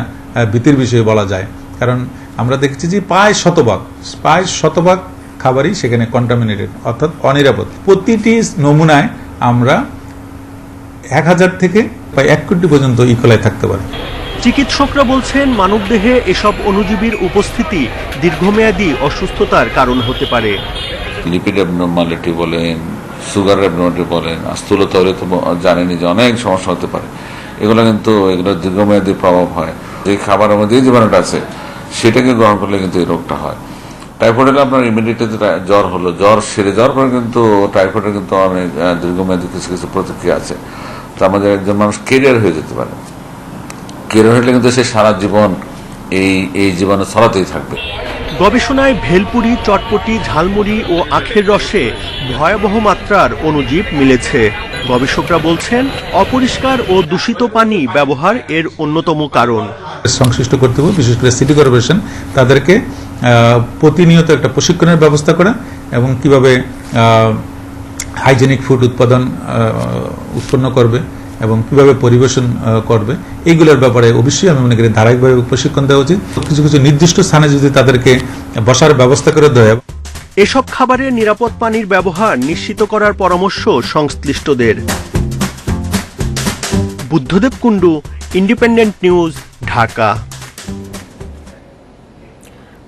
Speaker 8: ভীতির বিষয় বলা যায়। কারণ আমরা দেখেছি যে প্রায় শতভাগ খাবারই সেখানে কন্টামিনেটেড, অর্থাৎ অনিরাপদ। প্রতিটি নমুনায় আমরা 1000 থেকে প্রায় 1 কোটি পর্যন্ত ইকোলাই থাকতে পারে।
Speaker 7: চিকিৎসকরা বলছেন মানবদেহে এসব অণুজীবীর উপস্থিতি দীর্ঘমেয়াদী অসুস্থতার কারণ হতে পারে।
Speaker 9: লিপিড অ্যাবনর্মালিটি বলেন, সুগার অ্যাবনর্মালিটি বলেন, স্থূলতা হলে তো জানেনি যে অনেক সমস্যা হতে পারে। এগুলো দীর্ঘমেয়াদী প্রভাব হয়। যে খাবারের মধ্যে যে জীবাণুটা আছে সেটাকে গ্রহণ করলে কিন্তু এই রোগটা হয়। টাইফয়েড হলে আপনার ইমিডিয়েটলি জ্বর হলো, জ্বর সেরে যাওয়ার পরে কিন্তু টাইফয়েডের কিন্তু অনেক দীর্ঘমেয়াদী কিছু কিছু প্রতিক্রিয়া আছে। তো আমাদের একজন মানুষ কেরিয়ার হয়ে যেতে পারে। কেরিয়ার হলে কিন্তু সে সারা জীবন এই জীবাণু ছড়াতেই থাকবে।
Speaker 7: গবেষণায় ভেলপুরি, চটপটি, ঝালমুড়ি ও আখের রসে ভয়াবহ মাত্রার অণুজীব মিলেছে। গবেষকরা বলছেন অপরিষ্কার ও দূষিত পানি ব্যবহার এর অন্যতম কারণ।
Speaker 8: সংশ্লিষ্ট কর্তৃপক্ষ, বিশেষ করে সিটি কর্পোরেশন, তাদেরকে প্রতিনিয়ত একটা প্রশিক্ষণের ব্যবস্থা করা এবং কিভাবে হাইজেনিক ফুড উৎপন্ন করবে এবং কিভাবে পরিবেশন করবে এইগুলোর ব্যাপারে অবশ্যই আমি মনে করি ধারাবাহিকভাবে প্রশিক্ষণ দেওয়া উচিত। কিছু কিছু নির্দিষ্ট স্থানে যদি তাদেরকে বসার ব্যবস্থা করে দেয়।
Speaker 7: এসব খাবারে নিরাপদ পানির ব্যবহার নিশ্চিত করার পরামর্শ সংশ্লিষ্টদের। Buddhadeb Kundu, independent news, Dhaka.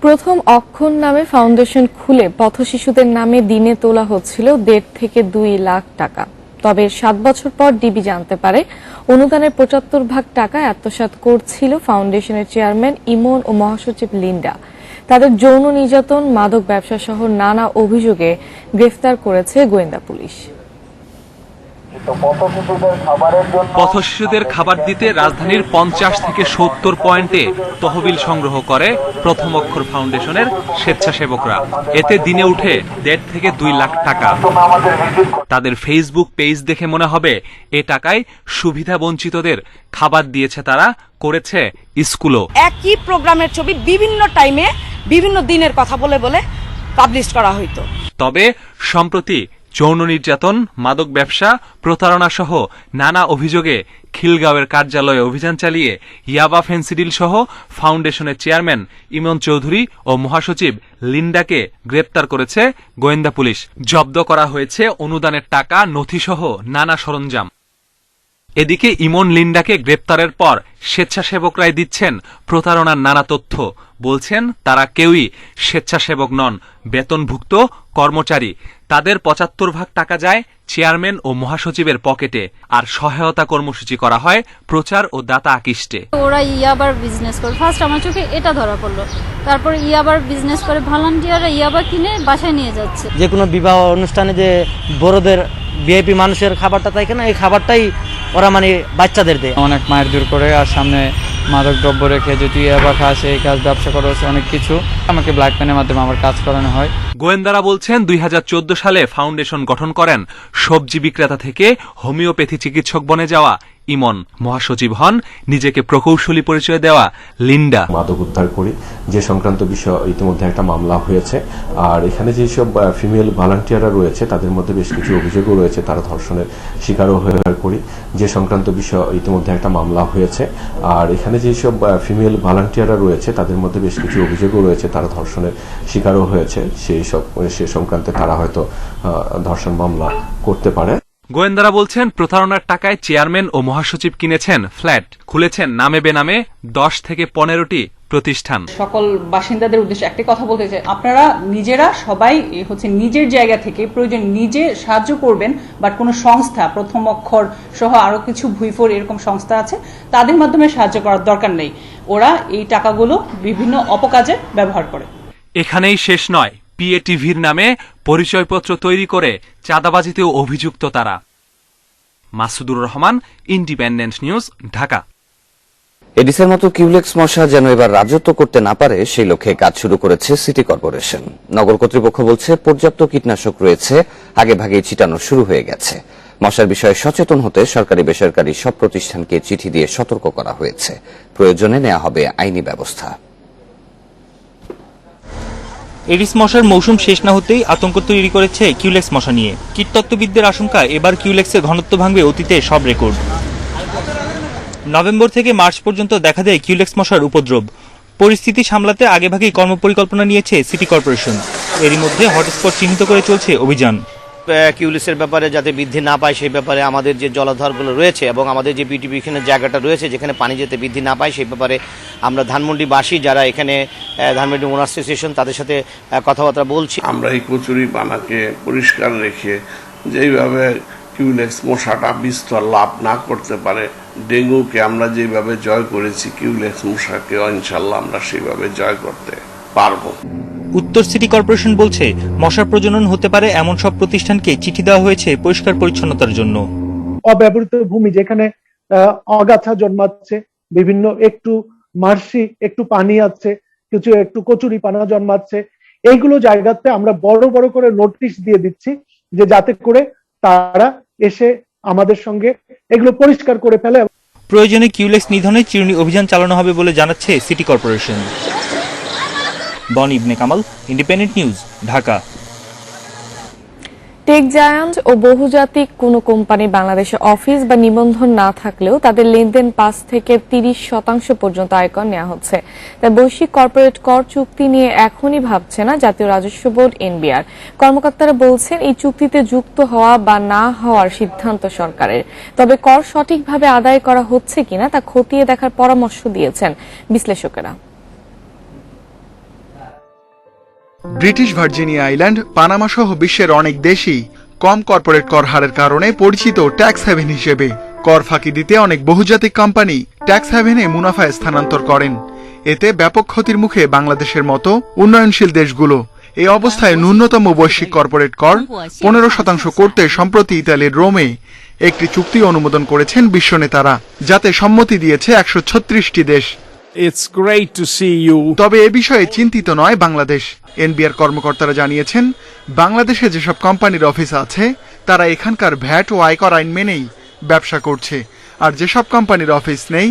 Speaker 1: প্রথম অক্ষর নামে ফাউন্ডেশন খুলে পথশিশুদের নামে দিনে তোলা হচ্ছিল 1.5 থেকে 2 লাখ টাকা। তবে 7 বছর পর ডিবি জানতে পারে অনুদানের 75% টাকা আত্মসাৎ করছিল ফাউন্ডেশনের চেয়ারম্যান ইমন ও মহাসচিব লিন্ডা। তাদের যৌন নির্যাতন, মাদক ব্যবসা সহ নানা অভিযোগে গ্রেফতার করেছে গোয়েন্দা পুলিশ।
Speaker 10: পথশিশুদের খাবার দিতে রাজধানীর 50 থেকে 70 পয়েন্টে তহবিল সংগ্রহ করে প্রথম অক্ষর ফাউন্ডেশনের স্বেচ্ছাসেবকরা। এতে দিনে উঠে 1.5 থেকে 2 লাখ টাকা। তাদের ফেসবুক পেজ দেখে মনে হবে এ টাকায় সুবিধা বঞ্চিতদের খাবার দিয়েছে তারা, করেছে স্কুলও।
Speaker 5: একই প্রোগ্রামের ছবি বিভিন্ন টাইমে বিভিন্ন দিনের কথা বলে বলে পাবলিশ করা হইতো।
Speaker 10: তবে সম্প্রতি যৌন নির্যাতন, মাদক ব্যবসা, প্রতারণা সহ নানা অভিযোগে খিলগাঁওয়ের কার্যালয়ে অভিযান চালিয়ে ইয়াবা, ফেন্সিডিল সহ ফাউন্ডেশনের চেয়ারম্যান ইমন চৌধুরী ও মহাসচিব লিন্ডাকে গ্রেপ্তার করেছে গোয়েন্দা পুলিশ। জব্দ করা হয়েছে অনুদানের টাকা, নথিসহ নানা সরঞ্জাম। এদিকে ইমন, লিন্ডাকে গ্রেপ্তারের পর স্বেচ্ছাসেবকরাই দিচ্ছেন প্রতারণার নানা তথ্য। বলছেন তারা কেউই স্বেচ্ছাসেবক নন, বেতনভুক্ত কর্মচারী। তাদের 75% টাকা যায় চেয়ারম্যান ও মহাসচিবের পকেটে, আর সহায়তা কর্মসূচি করা হয় প্রচার ও দাতা আকৃষ্টে।
Speaker 12: ওরা ইয়াবার বিজনেস করে, ফার্স্ট আমার চোখে এটা ধরা পড়লো। তারপর ইয়াবার বিজনেস করে ভলান্টিয়াররা ইয়াবা কিনে বাসায় নিয়ে যাচ্ছে।
Speaker 13: যে কোনো বিবাহ অনুষ্ঠানে যে বড়দের ভিআইপি মানুষের খাবারটা থাকে না, এই খাবারটাই ওরা মানে বাচ্চাদের দেয়।
Speaker 14: অনেক মায়ের দূর করে, আর সামনে মাদক দ্রব্য রেখে যদি ইয়াবা খাস, এই কাজ, ব্যবসা করা, অনেক কিছু আমাকে ব্ল্যাক পেনের মাধ্যমে আমার কাজ করানো হয়।
Speaker 10: গোয়েন্দারা বলছেন 2014 সালে ফাউন্ডেশন গঠন করেন সবজি বিক্রেতা থেকে হোমিওপ্যাথি চিকিৎসক বনে যাওয়া ইমন। মহাসচিব হন নিজেকে প্রকৌশলী পরিচয় দেওয়া লিন্ডা।
Speaker 15: মাদক উদ্ধার করি, যে সংক্রান্ত বিষয় ইতিমধ্যে একটা মামলা হয়েছে। আর এখানে যেসব ফিমেল ভলান্টিয়াররা রয়েছে তাদের মধ্যে বেশ কিছু অভিযোগও রয়েছে, তারা ধর্ষণের শিকারও হয়ে করি, যে সংক্রান্ত বিষয় ইতিমধ্যে একটা মামলা হয়েছে। আর এখানে যেসব ফিমেল ভলান্টিয়াররা রয়েছে তাদের মধ্যে বেশ কিছু অভিযোগও রয়েছে, তারা ধর্ষণের শিকারও হয়েছে। সে সংক্রান্তে তারা হয়তো ধর্ষণ মামলা করতে পারে।
Speaker 10: গোয়েন্দারা বলছেন প্রতারণার টাকায় চেয়ারম্যান ও মহাসচিব কিনেছেন ফ্ল্যাট, খুলেছেন নামে বেনামে 10 থেকে 15টি প্রতিষ্ঠান।
Speaker 16: সকল বাসিন্দাদের উদ্দেশ্যে একটি কথা বলতে চাই, আপনারা নিজেরা সবাই নিজের জায়গা থেকে প্রয়োজন নিজে সাহায্য করবেন, বাট কোনো সংস্থা, প্রথম অক্ষর সহ আরো কিছু ভুইফোর এরকম সংস্থা আছে, তাদের মাধ্যমে সাহায্য করার দরকার নেই। ওরা এই টাকাগুলো বিভিন্ন অপকাজে ব্যবহার করে।
Speaker 10: এখানেই শেষ নয়, পিএটিভির নামে পরিচয়পত্র তৈরি করে চাঁদাবাজিতেও অভিযুক্ত তারা। Masudur Rahman, independent news, Dhaka.
Speaker 2: এডিসের মতো কিউলেক্স মশা যেন এবার রাজত্ব করতে না পারে সেই লক্ষ্যে কাজ শুরু করেছে সিটি কর্পোরেশন। নগর কর্তৃপক্ষ বলছে পর্যাপ্ত কীটনাশক রয়েছে, আগেভাগেই ছিটানো শুরু হয়ে গেছে। মশার বিষয়ে সচেতন হতে সরকারি বেসরকারি সব প্রতিষ্ঠানকে চিঠি দিয়ে সতর্ক করা হয়েছে। প্রয়োজনে নেওয়া হবে আইনি ব্যবস্থা।
Speaker 17: এডিস মশার মৌসুম শেষ না হতেই আতঙ্ক তৈরি করেছে কিউলেক্স মশা নিয়ে। কীটতত্ত্ববিদদের আশঙ্কা এবার কিউলেক্সের ঘনত্ব ভাঙবে অতীতে সব রেকর্ড। নভেম্বর থেকে মার্চ পর্যন্ত দেখা দেয় কিউলেক্স মশার উপদ্রব। পরিস্থিতি সামলাতে আগেভাগেই কর্মপরিকল্পনা নিয়েছে সিটি কর্পোরেশন। এরই মধ্যে হটস্পট চিহ্নিত করে চলছে অভিযান।
Speaker 28: কিউলিসের ব্যাপারে যাতে বৃদ্ধি না পায় সেই ব্যাপারে আমাদের যে জলাধারগুলো রয়েছে এবং আমাদের যে বিউটিফিকেশনের জায়গাটা রয়েছে যেখানে পানি যাতে বৃদ্ধি না পায় সেই ব্যাপারে আমরা ধানমন্ডিবাসী যারা এখানে ধানমন্ডি ওনার অ্যাসোসিয়েশন তাদের সাথে কথাবার্তা বলছি।
Speaker 29: আমরা এই কচুরি পানাকে পরিষ্কার রেখে যেইভাবে কিউলেক্স মশাটা বিস্তর লাভ না করতে পারে, ডেঙ্গুকে আমরা যেভাবে জয় করেছি কিউলেক্স মশাকে ইনশাল্লাহ আমরা সেইভাবে জয় করতে পারবো।
Speaker 17: উত্তর সিটি কর্পোরেশন বলছে মশার প্রজনন হতে পারে এমন সব প্রতিষ্ঠানকে চিঠি দেওয়া হয়েছে পরিষ্কার পরিচ্ছন্নতার জন্য।
Speaker 30: অব্যবহৃত ভূমি যেখানে আগাছা জন্মাচ্ছে, বিভিন্ন একটু মার্শি, একটু পানি আছে, কিছু একটু কচুরি পানা জন্মাচ্ছে, এইগুলো জায়গাতে আমরা বড় বড় করে নোটিশ দিয়ে দিচ্ছি যে যাতে করে তারা এসে আমাদের সঙ্গে এগুলো পরিষ্কার করে ফেলে।
Speaker 17: প্রয়োজনে কিউলেক্স নিধনে চিরুনি অভিযান চালানো হবে বলে জানাচ্ছে সিটি কর্পোরেশন। বন Ibne Kamal, independent news, Dhaka.
Speaker 1: Tech giant ও বহুজাতিক কোনো কোম্পানি বাংলাদেশে অফিস বা নিবন্ধন না থাকলেও তাদের লেনদেন 5 থেকে 30% পর্যন্ত আয়কর নেওয়া হচ্ছে। তাই বৈশ্বিক কর্পোরেট কর চুক্তি নিয়ে এখনই ভাবছে না জাতীয় রাজস্ব বোর্ড এনবিআর। কর্মকর্তারা বলছেন এই চুক্তিতে যুক্ত হওয়া বা না হওয়ার সিদ্ধান্ত সরকারের, তবে কর সঠিকভাবে আদায় করা হচ্ছে কিনা তা খতিয়ে দেখার পরামর্শ দিয়েছেন বিশ্লেষকেরা।
Speaker 11: ব্রিটিশ ভার্জিনিয়া আইল্যান্ড, পানামা সহ বিশ্বের অনেক দেশই কম কর্পোরেট কর হারের কারণে পরিচিত ট্যাক্স হ্যাভেন হিসেবে। কর ফাঁকি দিতে অনেক বহুজাতিক কোম্পানি ট্যাক্স হ্যাভেনে মুনাফা স্থানান্তর করেন। এতে ব্যাপক ক্ষতির মুখে বাংলাদেশের মতো উন্নয়নশীল দেশগুলো। এই অবস্থায় ন্যূনতম বৈশ্বিক কর্পোরেট কর 15% করতে সম্প্রতি ইতালির রোমে একটি চুক্তি অনুমোদন করেছেন বিশ্ব নেতারা, যাতে সম্মতি দিয়েছে 136টি দেশ। তবে এ বিষয়ে চিন্তিত নয় বাংলাদেশ। এনবিআর কর্মকর্তারা জানিয়েছেন, বাংলাদেশে যেসব কোম্পানির অফিস আছে তারা এখানকার ভ্যাট ও আয়কর আইন মেনেই ব্যবসা করছে, আর যেসব কোম্পানির অফিস নেই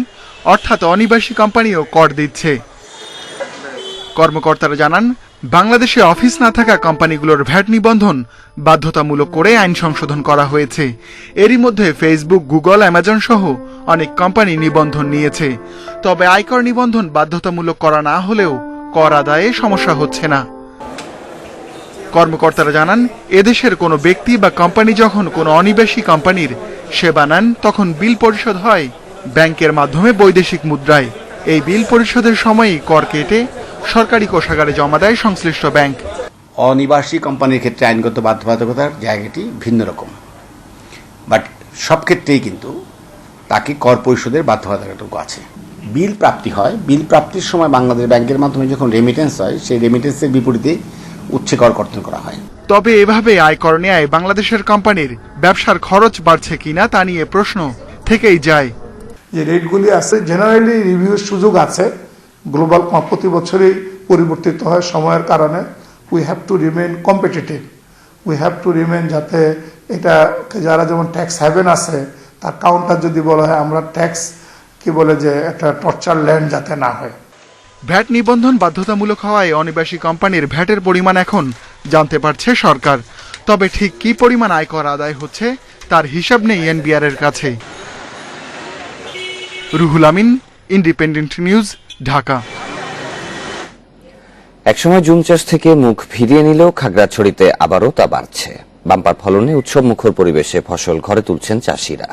Speaker 11: অর্থাৎ অনিবাসী কোম্পানিও কর দিচ্ছে। কর্মকর্তারা জানান, বাংলাদেশে অফিস না থাকা কোম্পানিগুলোর ভ্যাট নিবন্ধন বাধ্যতামূলক করে আইন সংশোধন করা হয়েছে। এরই মধ্যে ফেসবুক, গুগল, অ্যামাজন সহ অনেক কোম্পানি নিবন্ধন নিয়েছে। তবে আয়কর নিবন্ধন বাধ্যতামূলক করা না হলেও কর আদায়ে সমস্যা হচ্ছে না। কর্মকর্তারা জানান, এদেশের কোনো ব্যক্তি বা কোম্পানি যখন কোনো অনিবাসী কোম্পানির সেবা নেন তখন বিল পরিশোধ হয় ব্যাংকের মাধ্যমে বৈদেশিক মুদ্রায়। এই বিল পরিশোধের সময়ই কর কেটে সরকারি কোষাগারে জমা দেয় সংশ্লিষ্ট ব্যাংক।
Speaker 18: অনিবাসী কোম্পানির ক্ষেত্রে আইনগত বাধ্যবাধকতার জায়গাটি ভিন্ন রকম, বাট সব ক্ষেত্রেই কিন্তু তাকে কর পরিশোধের বাধ্যবাধকতা আছে। বিল প্রাপ্তি হয়, বিল প্রাপ্তির সময় বাংলাদেশ ব্যাংকের মাধ্যমে যখন রেমিটেন্স হয়, সেই রেমিটেন্সের বিপরীতে উচ্চ কর কর্তন করা হয়।
Speaker 11: তবে এভাবে আয়কর নেয় বাংলাদেশের কোম্পানির ব্যবসার খরচ বাড়ছে কিনা তা নিয়ে প্রশ্ন থেকেই যায়।
Speaker 19: যে রেটগুলি আছে জেনারেলি রিভিউর সুযোগ আছে, গ্লোবাল প্রতি বছরই পরিবর্তিত হয় সময়ের কারণে। We have to remain competitive, we have to remain, যাতে এটা যারা যেমন ট্যাক্স হ্যাভেন আছে তার কাউন্টার যদি বলা হয় আমরা ট্যাক্স কি বলে যে একটা টর্চার ল্যান্ড যাতে না হয়।
Speaker 11: ভ্যাট নিবন্ধন বাধ্যতামূলক হওয়ায় অনিবাসী কোম্পানির ভ্যাটের পরিমাণ এখন জানতে পারছে সরকার। তবে ঠিক কি পরিমাণ আয়কর আদায় হচ্ছে তার হিসাব নেই এনবিআর এর কাছে। Ruhul Amin, independent news, Dhaka.
Speaker 2: একসময় জুম চাষ থেকে মুখ ফিরিয়ে নিলেও খাগড়াছড়িতে আবারও তা বাড়ছে। বাম্পার ফলনে উৎসব মুখর পরিবেশে ফসল ঘরে তুলছেন চাষিরা।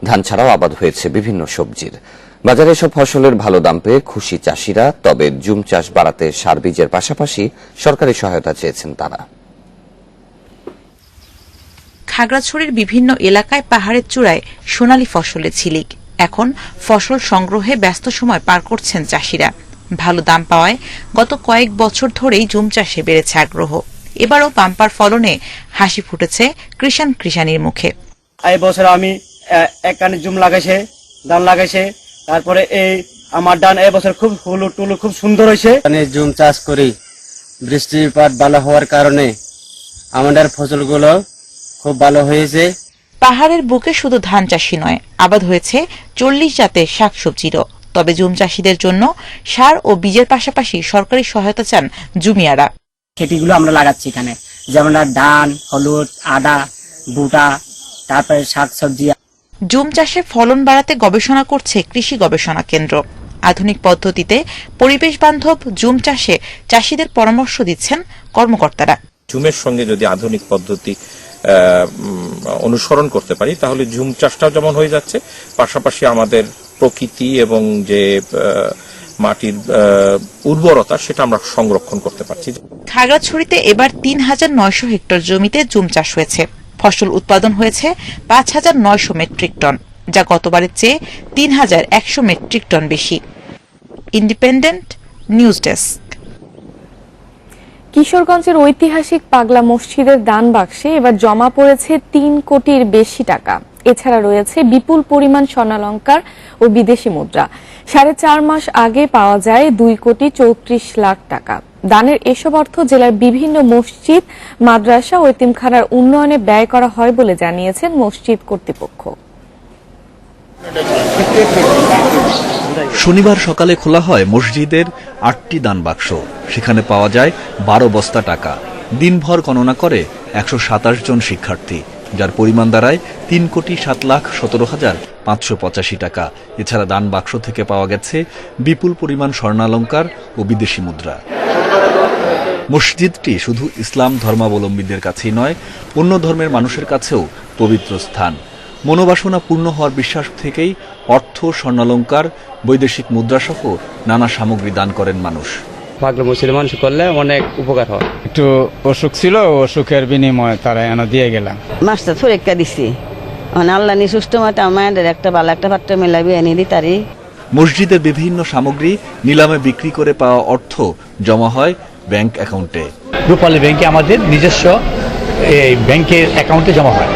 Speaker 2: ধান ছাড়াও আবাদ হয়েছে বিভিন্ন সবজির। বাজারে এসব ফসলের ভালো দাম পেয়ে খুশি চাষিরা। তবে জুম চাষ বাড়াতে সার বীজের পাশাপাশি সরকারি সহায়তা চেয়েছেন তারা।
Speaker 20: খাগড়াছড়ির বিভিন্ন এলাকায় পাহাড়ের চূড়ায় সোনালী ফসলের ঝিলিক। এখন ফসল সংগ্রহে ব্যস্ত সময় পার করছেন চাষিরা। ভালো দাম পাওয়ায় গত কয়েক বছর ধরেই জুম চাষে বেড়েছে আগ্রহ। এবারও বাম্পার ফলনে হাসি ফুটেছে কৃষাণীর মুখে।
Speaker 13: এই বছর আমি এক কানি জুম লাগাইছে, ধান লাগাইছে, তারপরে এই আমার ধান এই বছর খুব হুলু টুলু খুব সুন্দর হয়েছে।
Speaker 21: জুম চাষ করি, বৃষ্টিপাত ভালো হওয়ার কারণে আমাদের ফসলগুলো খুব ভালো হয়েছে।
Speaker 20: পাহাড়ের বুকে শুধু ধান চাষি নয়, আবাদ হয়েছে 40 জাতের শাকসবজিরও। তবে জুম চাষীদের জন্য সার ও বীজের পাশাপাশি সরকারি সহায়তা চান জুমিয়ারা।
Speaker 22: খেতিগুলো আমরা লাগাচ্ছি এখানে, যেমন ধান, হলুদ, আদা, বুটা, তারপরে শাকসবজি।
Speaker 20: জুম চাষে ফলন বাড়াতে গবেষণা করছে কৃষি গবেষণা কেন্দ্র। আধুনিক পদ্ধতিতে পরিবেশ বান্ধব জুম চাষে চাষীদের পরামর্শ দিচ্ছেন কর্মকর্তারা।
Speaker 24: জুমের সঙ্গে যদি আধুনিক পদ্ধতি অনুসরণ করতে পারি তাহলে জুম চাষটাও যেমন হয়ে যাচ্ছে, পাশাপাশি আমাদের প্রকৃতি এবং যে মাটির উর্বরতা সেটা আমরা সংরক্ষণ করতে পারছি।
Speaker 20: খাগড়াছড়িতে এবার ৩,৯০০ হেক্টর জমিতে জুম চাষ হয়েছে। ফসল উৎপাদন হয়েছে ৫,৯০০ মেট্রিক টন, যা গতবারের চেয়ে ৩,১০০ মেট্রিক টন বেশি। Independent news desk.
Speaker 1: কিশোরগঞ্জের ঐতিহাসিক পাগলা মসজিদের দান বাক্সে এবার জমা পড়েছে ৩ কোটির বেশি টাকা। এছাড়া রয়েছে বিপুল পরিমাণ স্বর্ণালংকার ও বিদেশি মুদ্রা। ৪.৫ মাস আগে পাওয়া যায় ২ কোটি ৩৪ লাখ টাকা। দানের এসব অর্থ জেলার বিভিন্ন মসজিদ, মাদ্রাসা ও এতিমখানার উন্নয়নে ব্যয় করা হয় বলে জানিয়েছেন মসজিদ কর্তৃপক্ষ।
Speaker 23: শনিবার সকালে খোলা হয় মসজিদের 8টি দান বাক্স। সেখানে পাওয়া যায় 12 বস্তা টাকা। দিনভর গণনা করে 127 জন শিক্ষার্থী, যার পরিমাণ দাঁড়ায় 3,07,17,585 টাকা। এছাড়া দান বাক্স থেকে পাওয়া গেছে বিপুল পরিমাণ স্বর্ণালংকার ও বিদেশি মুদ্রা। মসজিদটি শুধু ইসলাম ধর্মাবলম্বীদের কাছেই নয়, অন্য ধর্মের মানুষের কাছেও পবিত্র স্থান। মনোবাসনা পূর্ণ হওয়ার বিশ্বাস থেকেই অর্থ, স্বর্ণালংকার, বৈদেশিক মুদ্রাসহ নানা সামগ্রী দান করেন মানুষ।
Speaker 3: পাগলা মসজিদে মানুষ করলে অনেক উপকার হয়।
Speaker 4: একটু অসুখ ছিল, অসুখের বিনিময়ে তারা এনে দিয়ে গেলাম।
Speaker 5: মাস্টার পরীক্ষা দিছি, মানে আল্লাহ নি সুস্থ মতো আমাদের একটা ভালো একটা পাত্র মেলাবি এনে দিতারি।
Speaker 23: মসজিদের বিভিন্ন সামগ্রী নিলামে বিক্রি করে পাওয়া অর্থ জমা হয় ব্যাংক অ্যাকাউন্টে।
Speaker 6: রূপালী ব্যাংকে আমাদের নিজস্ব এই ব্যাংকের অ্যাকাউন্টে জমা হয়,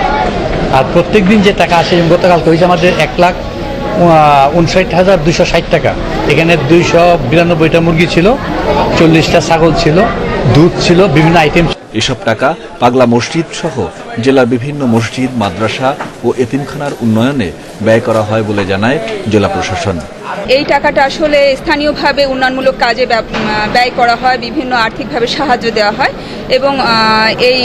Speaker 6: আর প্রত্যেক দিন যে টাকা আসে, গতকালকে হয়েছে আমাদের 1,59,260 টাকা। এখানে 292টা মুরগি ছিল, 40টা ছাগল ছিল, দুধ ছিল, বিভিন্ন আইটেম।
Speaker 23: এসব টাকা পাগলা মসজিদ সহ জেলার বিভিন্ন মসজিদ, মাদ্রাসা ও এতিমখানার উন্নয়নে ব্যয় করা হয় বলে জানায় জেলা প্রশাসন।
Speaker 7: এই টাকাটা আসলে স্থানীয়ভাবে উন্নয়নমূলক কাজে ব্যয় করা হয়, বিভিন্ন আর্থিকভাবে সাহায্য দেওয়া হয় এবং এই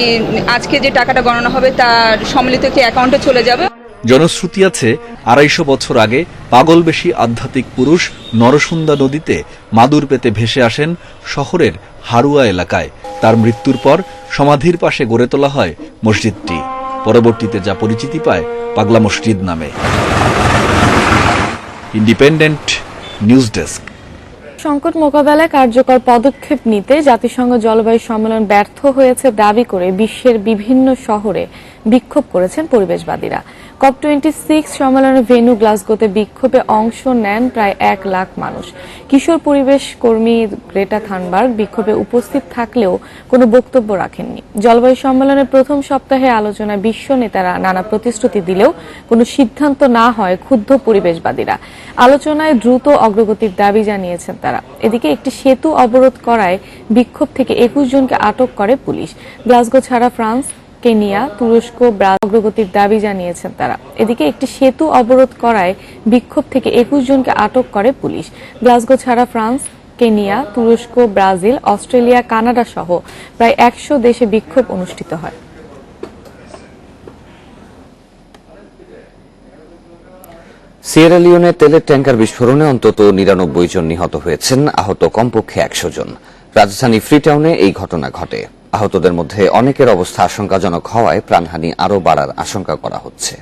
Speaker 7: আজকে যে টাকাটা গণনা হবে তার সম্মিলিত একটি অ্যাকাউন্টে চলে যাবে।
Speaker 23: জনশ্রুতি আছে 250 বছর আগে পাগলবেশী আধ্যাত্মিক পুরুষ নরসুন্দা নদীতে মাদুর পেতে ভেসে আসেন শহরের হারুয়া এলাকায়। তার মৃত্যুর পর সমাধির পাশে গড়ে তোলা হয় মসজিদটি। পরবর্তীতে যা পরিচিতি পায় পাগলা মসজিদ নামে। Independent news desk.
Speaker 1: সংকট মোকাবেলায় কার্যকর পদক্ষেপ নিতে জাতিসংঘ জলবায়ু সম্মেলন ব্যর্থ হয়েছে দাবি করে বিশ্বের বিভিন্ন শহরে বিক্ষোভ করেছেন পরিবেশবাদীরা। COP26 সম্মেলনের ভেন্যু গ্লাসগোতে বিক্ষোভে অংশ নেন প্রায় 1 লাখ মানুষ। কিশোর পরিবেশ কর্মী গ্রেটা থানবার্গ বিক্ষোভে উপস্থিত থাকলেও কোনো বক্তব্য রাখেননি। জলবায়ু সম্মেলনের প্রথম সপ্তাহে আলোচনায় বিশ্ব নেতারা নানা প্রতিশ্রুতি দিলেও কোনো সিদ্ধান্ত না হয় ক্ষুব্ধ পরিবেশবাদীরা। আলোচনায় দ্রুত অগ্রগতির দাবি জানিয়েছেন তারা। এদিকে একটি সেতু অবরোধ করায় বিক্ষোভ থেকে 21 জনকে আটক করে পুলিশ। গ্লাসগো ছাড়া ফ্রান্স, কেনিয়া, তুরস্ক, ব্রাজিল অগ্রগতির দাবি জানিয়েছেন তারা। এদিকে একটি সেতু অবরোধ করায় বিক্ষোভ থেকে 21 জনকে আটক করে পুলিশ। গ্লাসগো ছাড়া ফ্রান্স, কেনিয়া, তুরস্ক, ব্রাজিল, অস্ট্রেলিয়া, কানাডা সহ প্রায় 100 দেশে বিক্ষোভ অনুষ্ঠিত হয়।
Speaker 2: সিয়েরা লিওনে তেলের ট্যাঙ্কার বিস্ফোরণে অন্তত 99 জন নিহত হয়েছেন, আহত কমপক্ষে 100 জন। রাজধানী ফ্রিটাউনে এই ঘটনা ঘটে। আহতদের মধ্যে অনেকের অবস্থা আশঙ্কাজনক হওয়ায় প্রাণহানি আরও বাড়ার আশঙ্কা করা হচ্ছে।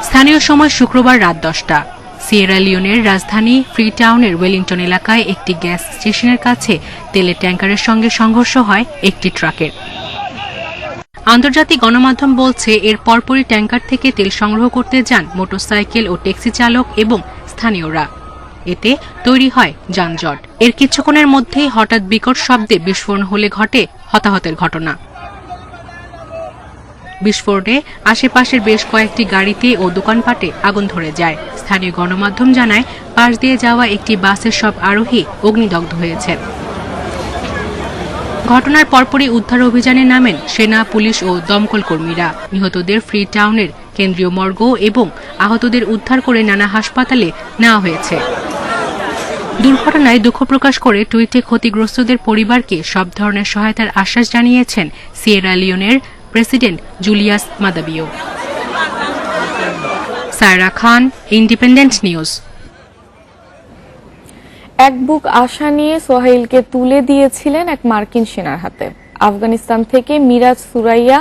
Speaker 8: স্থানীয় সময় শুক্রবার রাত 10টা সিয়েরা লিওনের রাজধানী ফ্রিটাউনের ওয়েলিংটন এলাকায় একটি গ্যাস স্টেশনের কাছে তেলের ট্যাঙ্কারের সঙ্গে সংঘর্ষ হয় একটি ট্রাকের। আন্তর্জাতিক গণমাধ্যম বলছে এর পরপরই ট্যাঙ্কার থেকে তেল সংগ্রহ করতে যান মোটরসাইকেল ও ট্যাক্সি চালক এবং স্থানীয়রা। এতে তৈরি হয় যানজট। এর কিছুক্ষণের মধ্যেই হঠাৎ বিকট শব্দে বিস্ফোরণ হলে ঘটে হতাহতের ঘটনা। বিস্ফোরণে আশেপাশের বেশ কয়েকটি গাড়িতে ও দোকানপাটে আগুন ধরে যায়। স্থানীয় গণমাধ্যম জানায় পাশ দিয়ে যাওয়া একটি বাসের সব আরোহী অগ্নিদগ্ধ হয়েছেন। ঘটনার পরপরই উদ্ধার অভিযানে নামেন সেনা, পুলিশ ও দমকল কর্মীরা। নিহতদের ফ্রিটাউনের কেন্দ্রীয় মর্গ এবং আহতদের উদ্ধার করে নানা হাসপাতালে নেওয়া হয়েছে। দুর্ঘটনায় দুঃখ প্রকাশ করে টুইটে ক্ষতিগ্রস্তদের পরিবারকে সব ধরনের সহায়তার আশ্বাস জানিয়েছেন সিয়েরা লিওনের প্রেসিডেন্ট জুলিয়াস মাদাবিও। সায়রা খান, ইন্ডিপেন্ডেন্ট নিউজ।
Speaker 1: এক বুক আশা নিয়ে সোহাইলকে তুলে দিয়েছিলেন এক মার্কিন সেনার হাতে। আফগানিস্তান থেকে মিরাজ, সুরাইয়া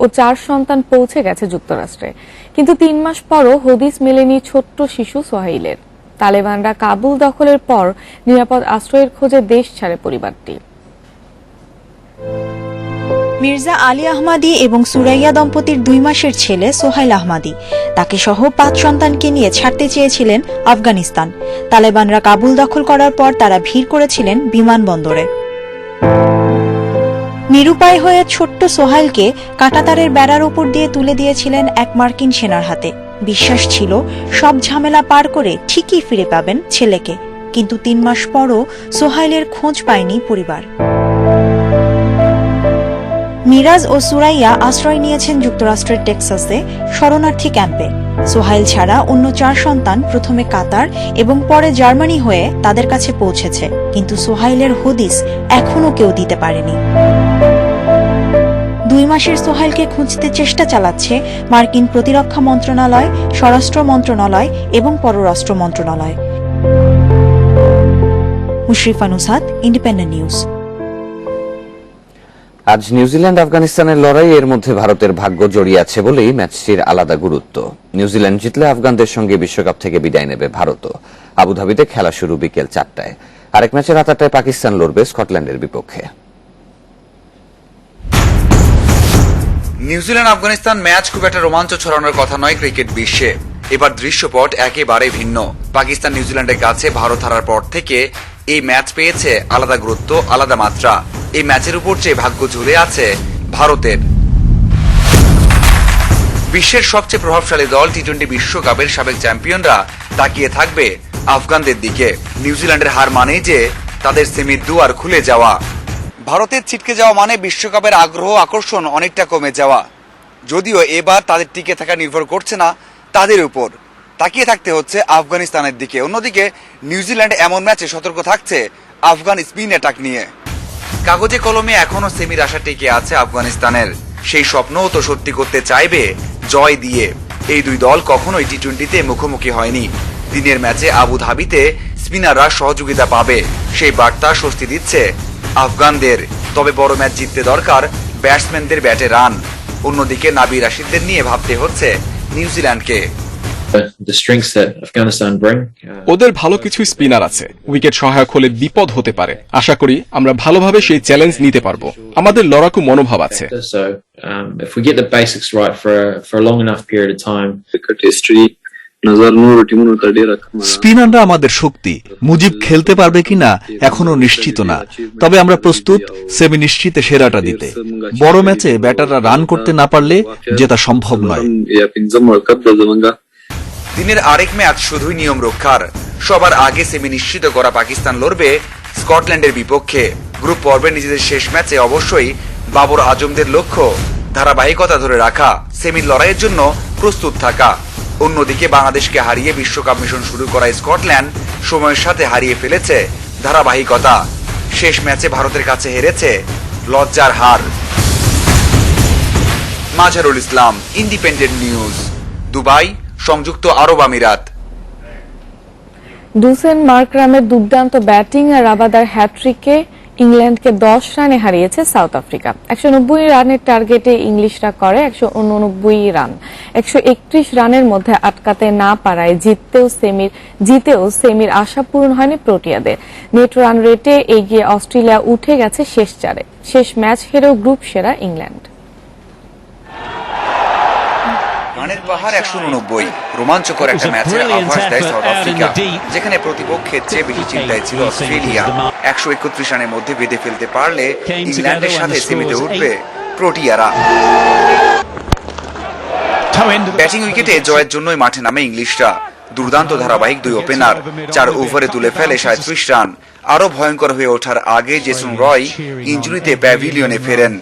Speaker 1: ও 4 সন্তান পৌঁছে গেছে যুক্তরাষ্ট্রে, কিন্তু 3 মাস পরও হদিস মেলেনি ছোট্ট শিশু সোহাইলের। তালেবানরা কাবুল দখলের পর নিরাপদ আশ্রয়ের খোঁজে দেশ ছাড়ে পরিবারটি।
Speaker 9: মির্জা আলী আহমাদি এবং সুরাইয়া দম্পতির 2 মাসের ছেলে সোহাইল আহমাদি তাকে সহ 5 সন্তানকে নিয়ে ছাড়তে চেয়েছিলেন আফগানিস্তান। তালেবানরা কাবুল দখল করার পর তারা ভিড় করেছিলেন বিমানবন্দরে। নিরুপায় হয়ে ছোট্ট সোহাইলকে কাঁটাতারের বেড়ার উপর দিয়ে তুলে দিয়েছিলেন এক মার্কিন সেনার হাতে। বিশ্বাস ছিল সব ঝামেলা পার করে ঠিকই ফিরে পাবেন ছেলেকে, কিন্তু 3 মাস পরও সোহাইলের খোঁজ পায়নি পরিবার। মিরাজ ও সুরাইয়া আশ্রয় নিয়েছেন যুক্তরাষ্ট্রের টেক্সাসে শরণার্থী ক্যাম্পে। সোহাইল ছাড়া অন্য 4 সন্তান প্রথমে কাতার এবং পরে জার্মানি হয়ে তাদের কাছে পৌঁছেছে, কিন্তু সোহাইলের হদিস এখনো কেউ দিতে পারেনি। 2 মাসের সোহাইলকে খুঁজতে চেষ্টা চালাচ্ছে মার্কিন প্রতিরক্ষা মন্ত্রণালয়, স্বরাষ্ট্র মন্ত্রণালয় এবং পররাষ্ট্র মন্ত্রণালয়। Mushrifa Nushat, independent news.
Speaker 2: আজ নিউজিল্যান্ড আফগানিস্তানের লড়াই, এর মধ্যে ভারতের ভাগ্য জড়িয়ে আছে বলেই ম্যাচটির আলাদা গুরুত্ব। নিউজিল্যান্ড জিতলে আফগানদের সঙ্গে বিশ্বকাপ থেকে বিদায় নেবে ভারতও। আবুধাবিতে খেলা শুরু বিকেল 4টায়। আরেক ম্যাচে রাত 8টায় পাকিস্তান লড়বে স্কটল্যান্ডের বিপক্ষে।
Speaker 10: নিউজিল্যান্ড আফগানিস্তান ম্যাচ খুব একটা রোমাঞ্চ ছড়ানোর কথা নয় ক্রিকেট বিশ্বে। এবার দৃশ্যপট একেবারে ভিন্ন। পাকিস্তান নিউজিল্যান্ডের কাছে ভারত হারার পর থেকে এই ম্যাচ পেয়েছে আলাদা গুরুত্ব, আলাদা মাত্রা। এই ম্যাচের উপর যে ভাগ্য ঝুলে আছে ভারতের। বিশ্বের সবচেয়ে প্রভাবশালী দল টি-20 বিশ্বকাপের সাবেক চ্যাম্পিয়নরা তাকিয়ে থাকবে আফগানদের দিকে। নিউজিল্যান্ডের হার মানেই যে তাদের সেমির দুয়ার খুলে যাওয়া। ভারতের ছিটকে যাওয়া মানে বিশ্বকাপের আগ্রহ, আকর্ষণ অনেকটা কমে যাওয়া। যদিও এবার তাদের টিকে থাকা নির্ভর করছে না তাদের উপর, তাকিয়ে থাকতে হচ্ছে আফগানিস্তানের দিকে। অন্যদিকে নিউজিল্যান্ড এমন ম্যাচে সতর্ক থাকছে আফগান স্পিন অ্যাটাক নিয়ে। কাগজে কলমে এখনো সেমির আশা টিকে আছে আফগানিস্তানের। সেই স্বপ্নও তো সত্যি করতে চাইবে জয় দিয়ে। এই দুই দল কখনোই টি-20তে মুখোমুখি হয়নি। দিনের ম্যাচে আবুধাবিতে স্পিনাররা সহযোগিতা পাবে, সেই বার্তা স্বস্তি দিচ্ছে আফগানদের। তবে বড় ম্যাচ জিততে দরকার ব্যাটসম্যানদের ব্যাটে রান। অন্যদিকে নাবি রাশিদদের নিয়ে ভাবতে হচ্ছে নিউজিল্যান্ডকে।
Speaker 12: ওদের ভালো কিছু স্পিনার আছে, উইকেট সহায়ক হলে বিপদ হতে পারে। আশা করি আমরা ভালোভাবে সেই চ্যালেঞ্জ নিতে পারবো। আমাদের লড়াকু মনোভাব আছে।
Speaker 23: স্পিনাররা আমাদের শক্তি। মুজিব খেলতে পারবে কিনা এখনো নিশ্চিত না, তবে আমরা প্রস্তুত সেমি নিশ্চিতে সেরাটা দিতে। বড় ম্যাচে ব্যাটাররা রান করতে না পারলে জেতা সম্ভব নয়।
Speaker 10: দিনের আরেক ম্যাচ শুধুই নিয়ম রক্ষার। সবার আগে সেমি নিশ্চিত করা পাকিস্তান লড়বে স্কটল্যান্ডের বিপক্ষে। গ্রুপ পর্বে নিজেদের শেষ ম্যাচে অবশ্যই বাবর আজমদের লক্ষ্য ধারাবাহিকতা ধরে রাখা, সেমির লড়াইয়ের জন্য প্রস্তুত থাকা। অন্যদিকে বাংলাদেশকে হারিয়ে বিশ্বকাপ মিশন শুরু করা স্কটল্যান্ড সময়ের সাথে হারিয়ে ফেলেছে ধারাবাহিকতা। শেষ ম্যাচে ভারতের কাছে হেরেছে লজ্জার হার। মাঝারুল ইসলাম, ইন্ডিপেন্ডেন্ট নিউজ, দুবাই, সংযুক্ত আরব আমিরাত।
Speaker 1: ডুসেন মার্করামের দুর্দান্ত ব্যাটিং আর রাবাদার হ্যাট্রিকে ইংল্যান্ডকে 10 রানে হারিয়েছে সাউথ আফ্রিকা। 190 রানের টার্গেটে ইংলিশরা করে 189 রান। 131 রানের মধ্যে আটকাতে না পারায় জিতেও সেমির আশা পূরণ হয়নি প্রোটিয়াদের। নেট রান রেটে এগিয়ে অস্ট্রেলিয়া উঠে গেছে শেষ 4-এ। শেষ ম্যাচ হেরেও গ্রুপ সেরা ইংল্যান্ড।
Speaker 10: রানের পাহাড় 189। রোমাঞ্চকর একটা ম্যাচের আভাস দেয় সাউথ আফ্রিকা, যেখানে প্রতিপক্ষের চেয়ে বেশি চিন্তায় ছিল অস্ট্রেলিয়া। 131 রানের মধ্যে বেঁধে ফেলতে পারলে ইংল্যান্ডের সাথে সেমিতে উঠবে প্রোটিয়ারা। ব্যাটিং উইকেটে জয়ের জন্যই মাঠে নামে ইংলিশরা। দুর্দান্ত ধারাবাহিক 2 ওপেনার 4 ওভারে তুলে ফেলে 37 রান। আরো ভয়ঙ্কর হয়ে ওঠার আগে জেসন রয় ইনজুরিতে প্যাভিলিয়নে ফেরেন।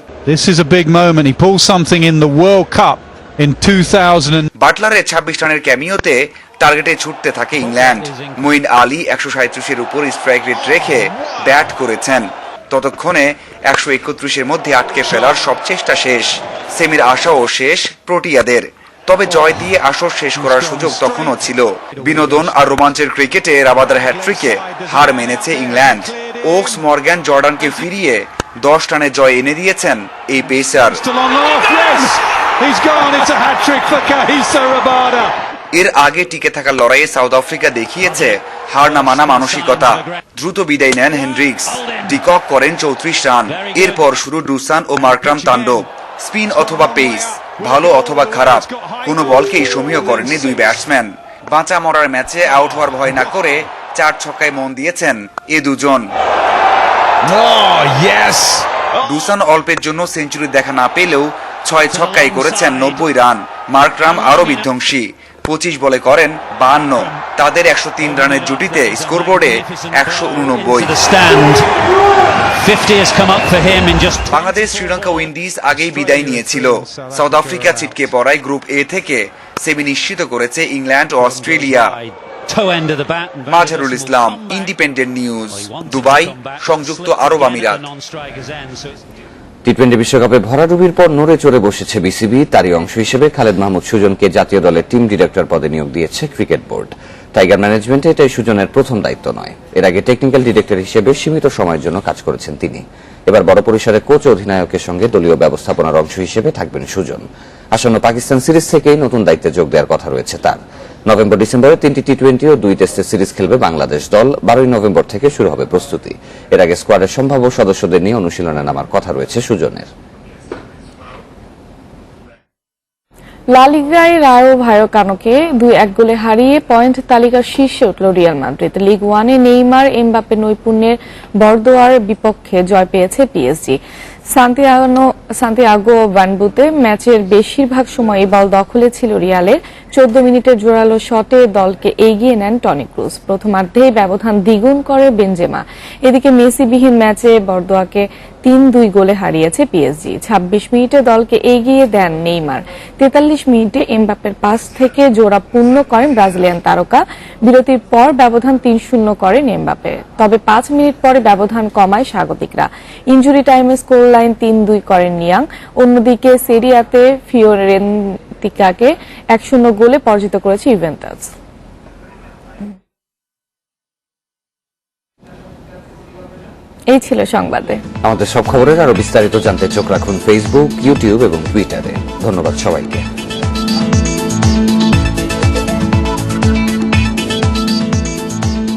Speaker 10: বাটলারের 26 রানের ক্যামিওতে টার্গেটে ছুটতে থাকে ইংল্যান্ড। মঈন আলী 137-এর উপর স্ট্রাইক রেট রেখে ব্যাট করেছেন। ততক্ষণে 131-এর মধ্যে আটকে ফেলার সব চেষ্টা শেষ। সেমির আশাও শেষ প্রোটিয়াদের। তবে জয় দিয়ে আসর শেষ করার সুযোগ তখনও ছিল। বিনোদন আর রোমাঞ্চের ক্রিকেটে রাবাদার হ্যাট্রিকে হার মেনেছে ইংল্যান্ড। ওকস মর্গ্যান জর্ডানকে ফিরিয়ে 10 রানে জয় এনে দিয়েছেন এই পেসার। এর আগে টিকে থাকার লড়াইয়ে সাউথ আফ্রিকা দেখিয়েছে হার না মানা মানসিকতা। দ্রুত বিদায় নেন হেনড্রিক্স, ডিকক করেন 34 রান। এরপর শুরু ডুসান ও মার্করাম তাণ্ডব। স্পিন অথবা পেস, ভালো অথবা খারাপ, কোনো বলকেই সমীহ করেননি দুই ব্যাটসম্যান। বাঁচা মরার ম্যাচে আউট হওয়ার ভয় না করে 4 ছক্কায় মন দিয়েছেন এ দুজন। ডুসান অল্পের জন্য সেঞ্চুরি দেখা না পেলেও 6 ছক্কায় করেছেন 90 রান। মার্করাম আরো বিধ্বংসী, 25 বলে করেন 52। তাদের 103 রানের জুটিতে স্কোরবোর্ডে 189। বাংলাদেশ শ্রীলঙ্কা উইন্ডিজ আগেই বিদায় নিয়েছিল। সাউথ আফ্রিকা ছিটকে পড়ায় গ্রুপ এ থেকে সেমি নিশ্চিত করেছে ইংল্যান্ড ও Australia. Mazharul Islam, independent news, Dubai, সংযুক্ত আরব আমিরাত।
Speaker 2: টি-20 বিশ্বকাপে ভরাডুবির পর নড়ে চড়ে বসেছে বিসিবি। তারই অংশ হিসেবে খালেদ মাহমুদ সুজনকে জাতীয় দলের টিম ডিরেক্টর পদে নিয়োগ দিয়েছে ক্রিকেট বোর্ড। টাইগার ম্যানেজমেন্টে এটাই সুজনের প্রথম দায়িত্ব নয়। এর আগে টেকনিক্যাল ডিরেক্টর হিসেবে সীমিত সময়ের জন্য কাজ করেছেন তিনি। এবার বড় পরিসরে কোচ ও অধিনায়কের সঙ্গে দলীয় ব্যবস্থাপনার অংশ হিসেবে থাকবেন সুজন। আসন্ন পাকিস্তান সিরিজ থেকেই নতুন দায়িত্বে যোগ দেওয়ার কথা রয়েছে তার। নভেম্বর ডিসেম্বরে 3টি টি-20 ও 2 টেস্টের সিরিজ খেলবে বাংলাদেশ দল। 12 নভেম্বর থেকে শুরু হবে প্রস্তুতি। এর আগে স্কোয়াডের সম্ভাব্য সদস্যদের নিয়ে অনুশীলনে নামার কথা রয়েছে সুজনের।
Speaker 1: লা লিগায় রায়ো ভায়োকানোকে 2-1 গোলে হারিয়ে পয়েন্ট তালিকার শীর্ষে উঠল রিয়াল মাদ্রিদ। লিগ 1-এ নেইমার এমবাপ্পে নৈপুণ্যের বর্দোয়ার বিপক্ষে জয় পেয়েছে পিএসজি। সান্তিয়াগো বার্নাব্যুতে ম্যাচের বেশিরভাগ সময়ই বল দখলে ছিল রিয়ালের। 14 মিনিটের জোরালো শটে দলকে এগিয়ে নেন টনি ক্রুজ। প্রথমার্ধেই ব্যবধান দ্বিগুণ করে বেনজেমা। এদিকে মেসিবিহীন ম্যাচে বর্দোয়াকে 3-2 গোলে হারিয়েছে পিএসজি। 26 মিনিটে দলকে এগিয়ে দেন নেইমার। 43 মিনিটে এমবাপ্পের পাস থেকে জোড়া পূর্ণ করেন ব্রাজিলিয়ান তারকা। বিরতির পর ব্যবধান 3-0 করেন এমবাপ্পে। তবে 5 মিনিট পরে ব্যবধান কমায় স্বাগতিকরা। ইনজুরি টাইমে স্কোর লাইন 3-2 করেন নিয়াং। অন্যদিকে সেরিয়াতে ফিওরেন্তিনাকে 1-0 গোলে পরাজিত করেছে ইউভেন্টাস। এই ছিল সংবাদে।
Speaker 2: আমাদের সব খবরের আরো বিস্তারিত জানতে চোখ রাখুন ফেসবুক, ইউটিউব এবং টুইটারে। ধন্যবাদ সবাইকে।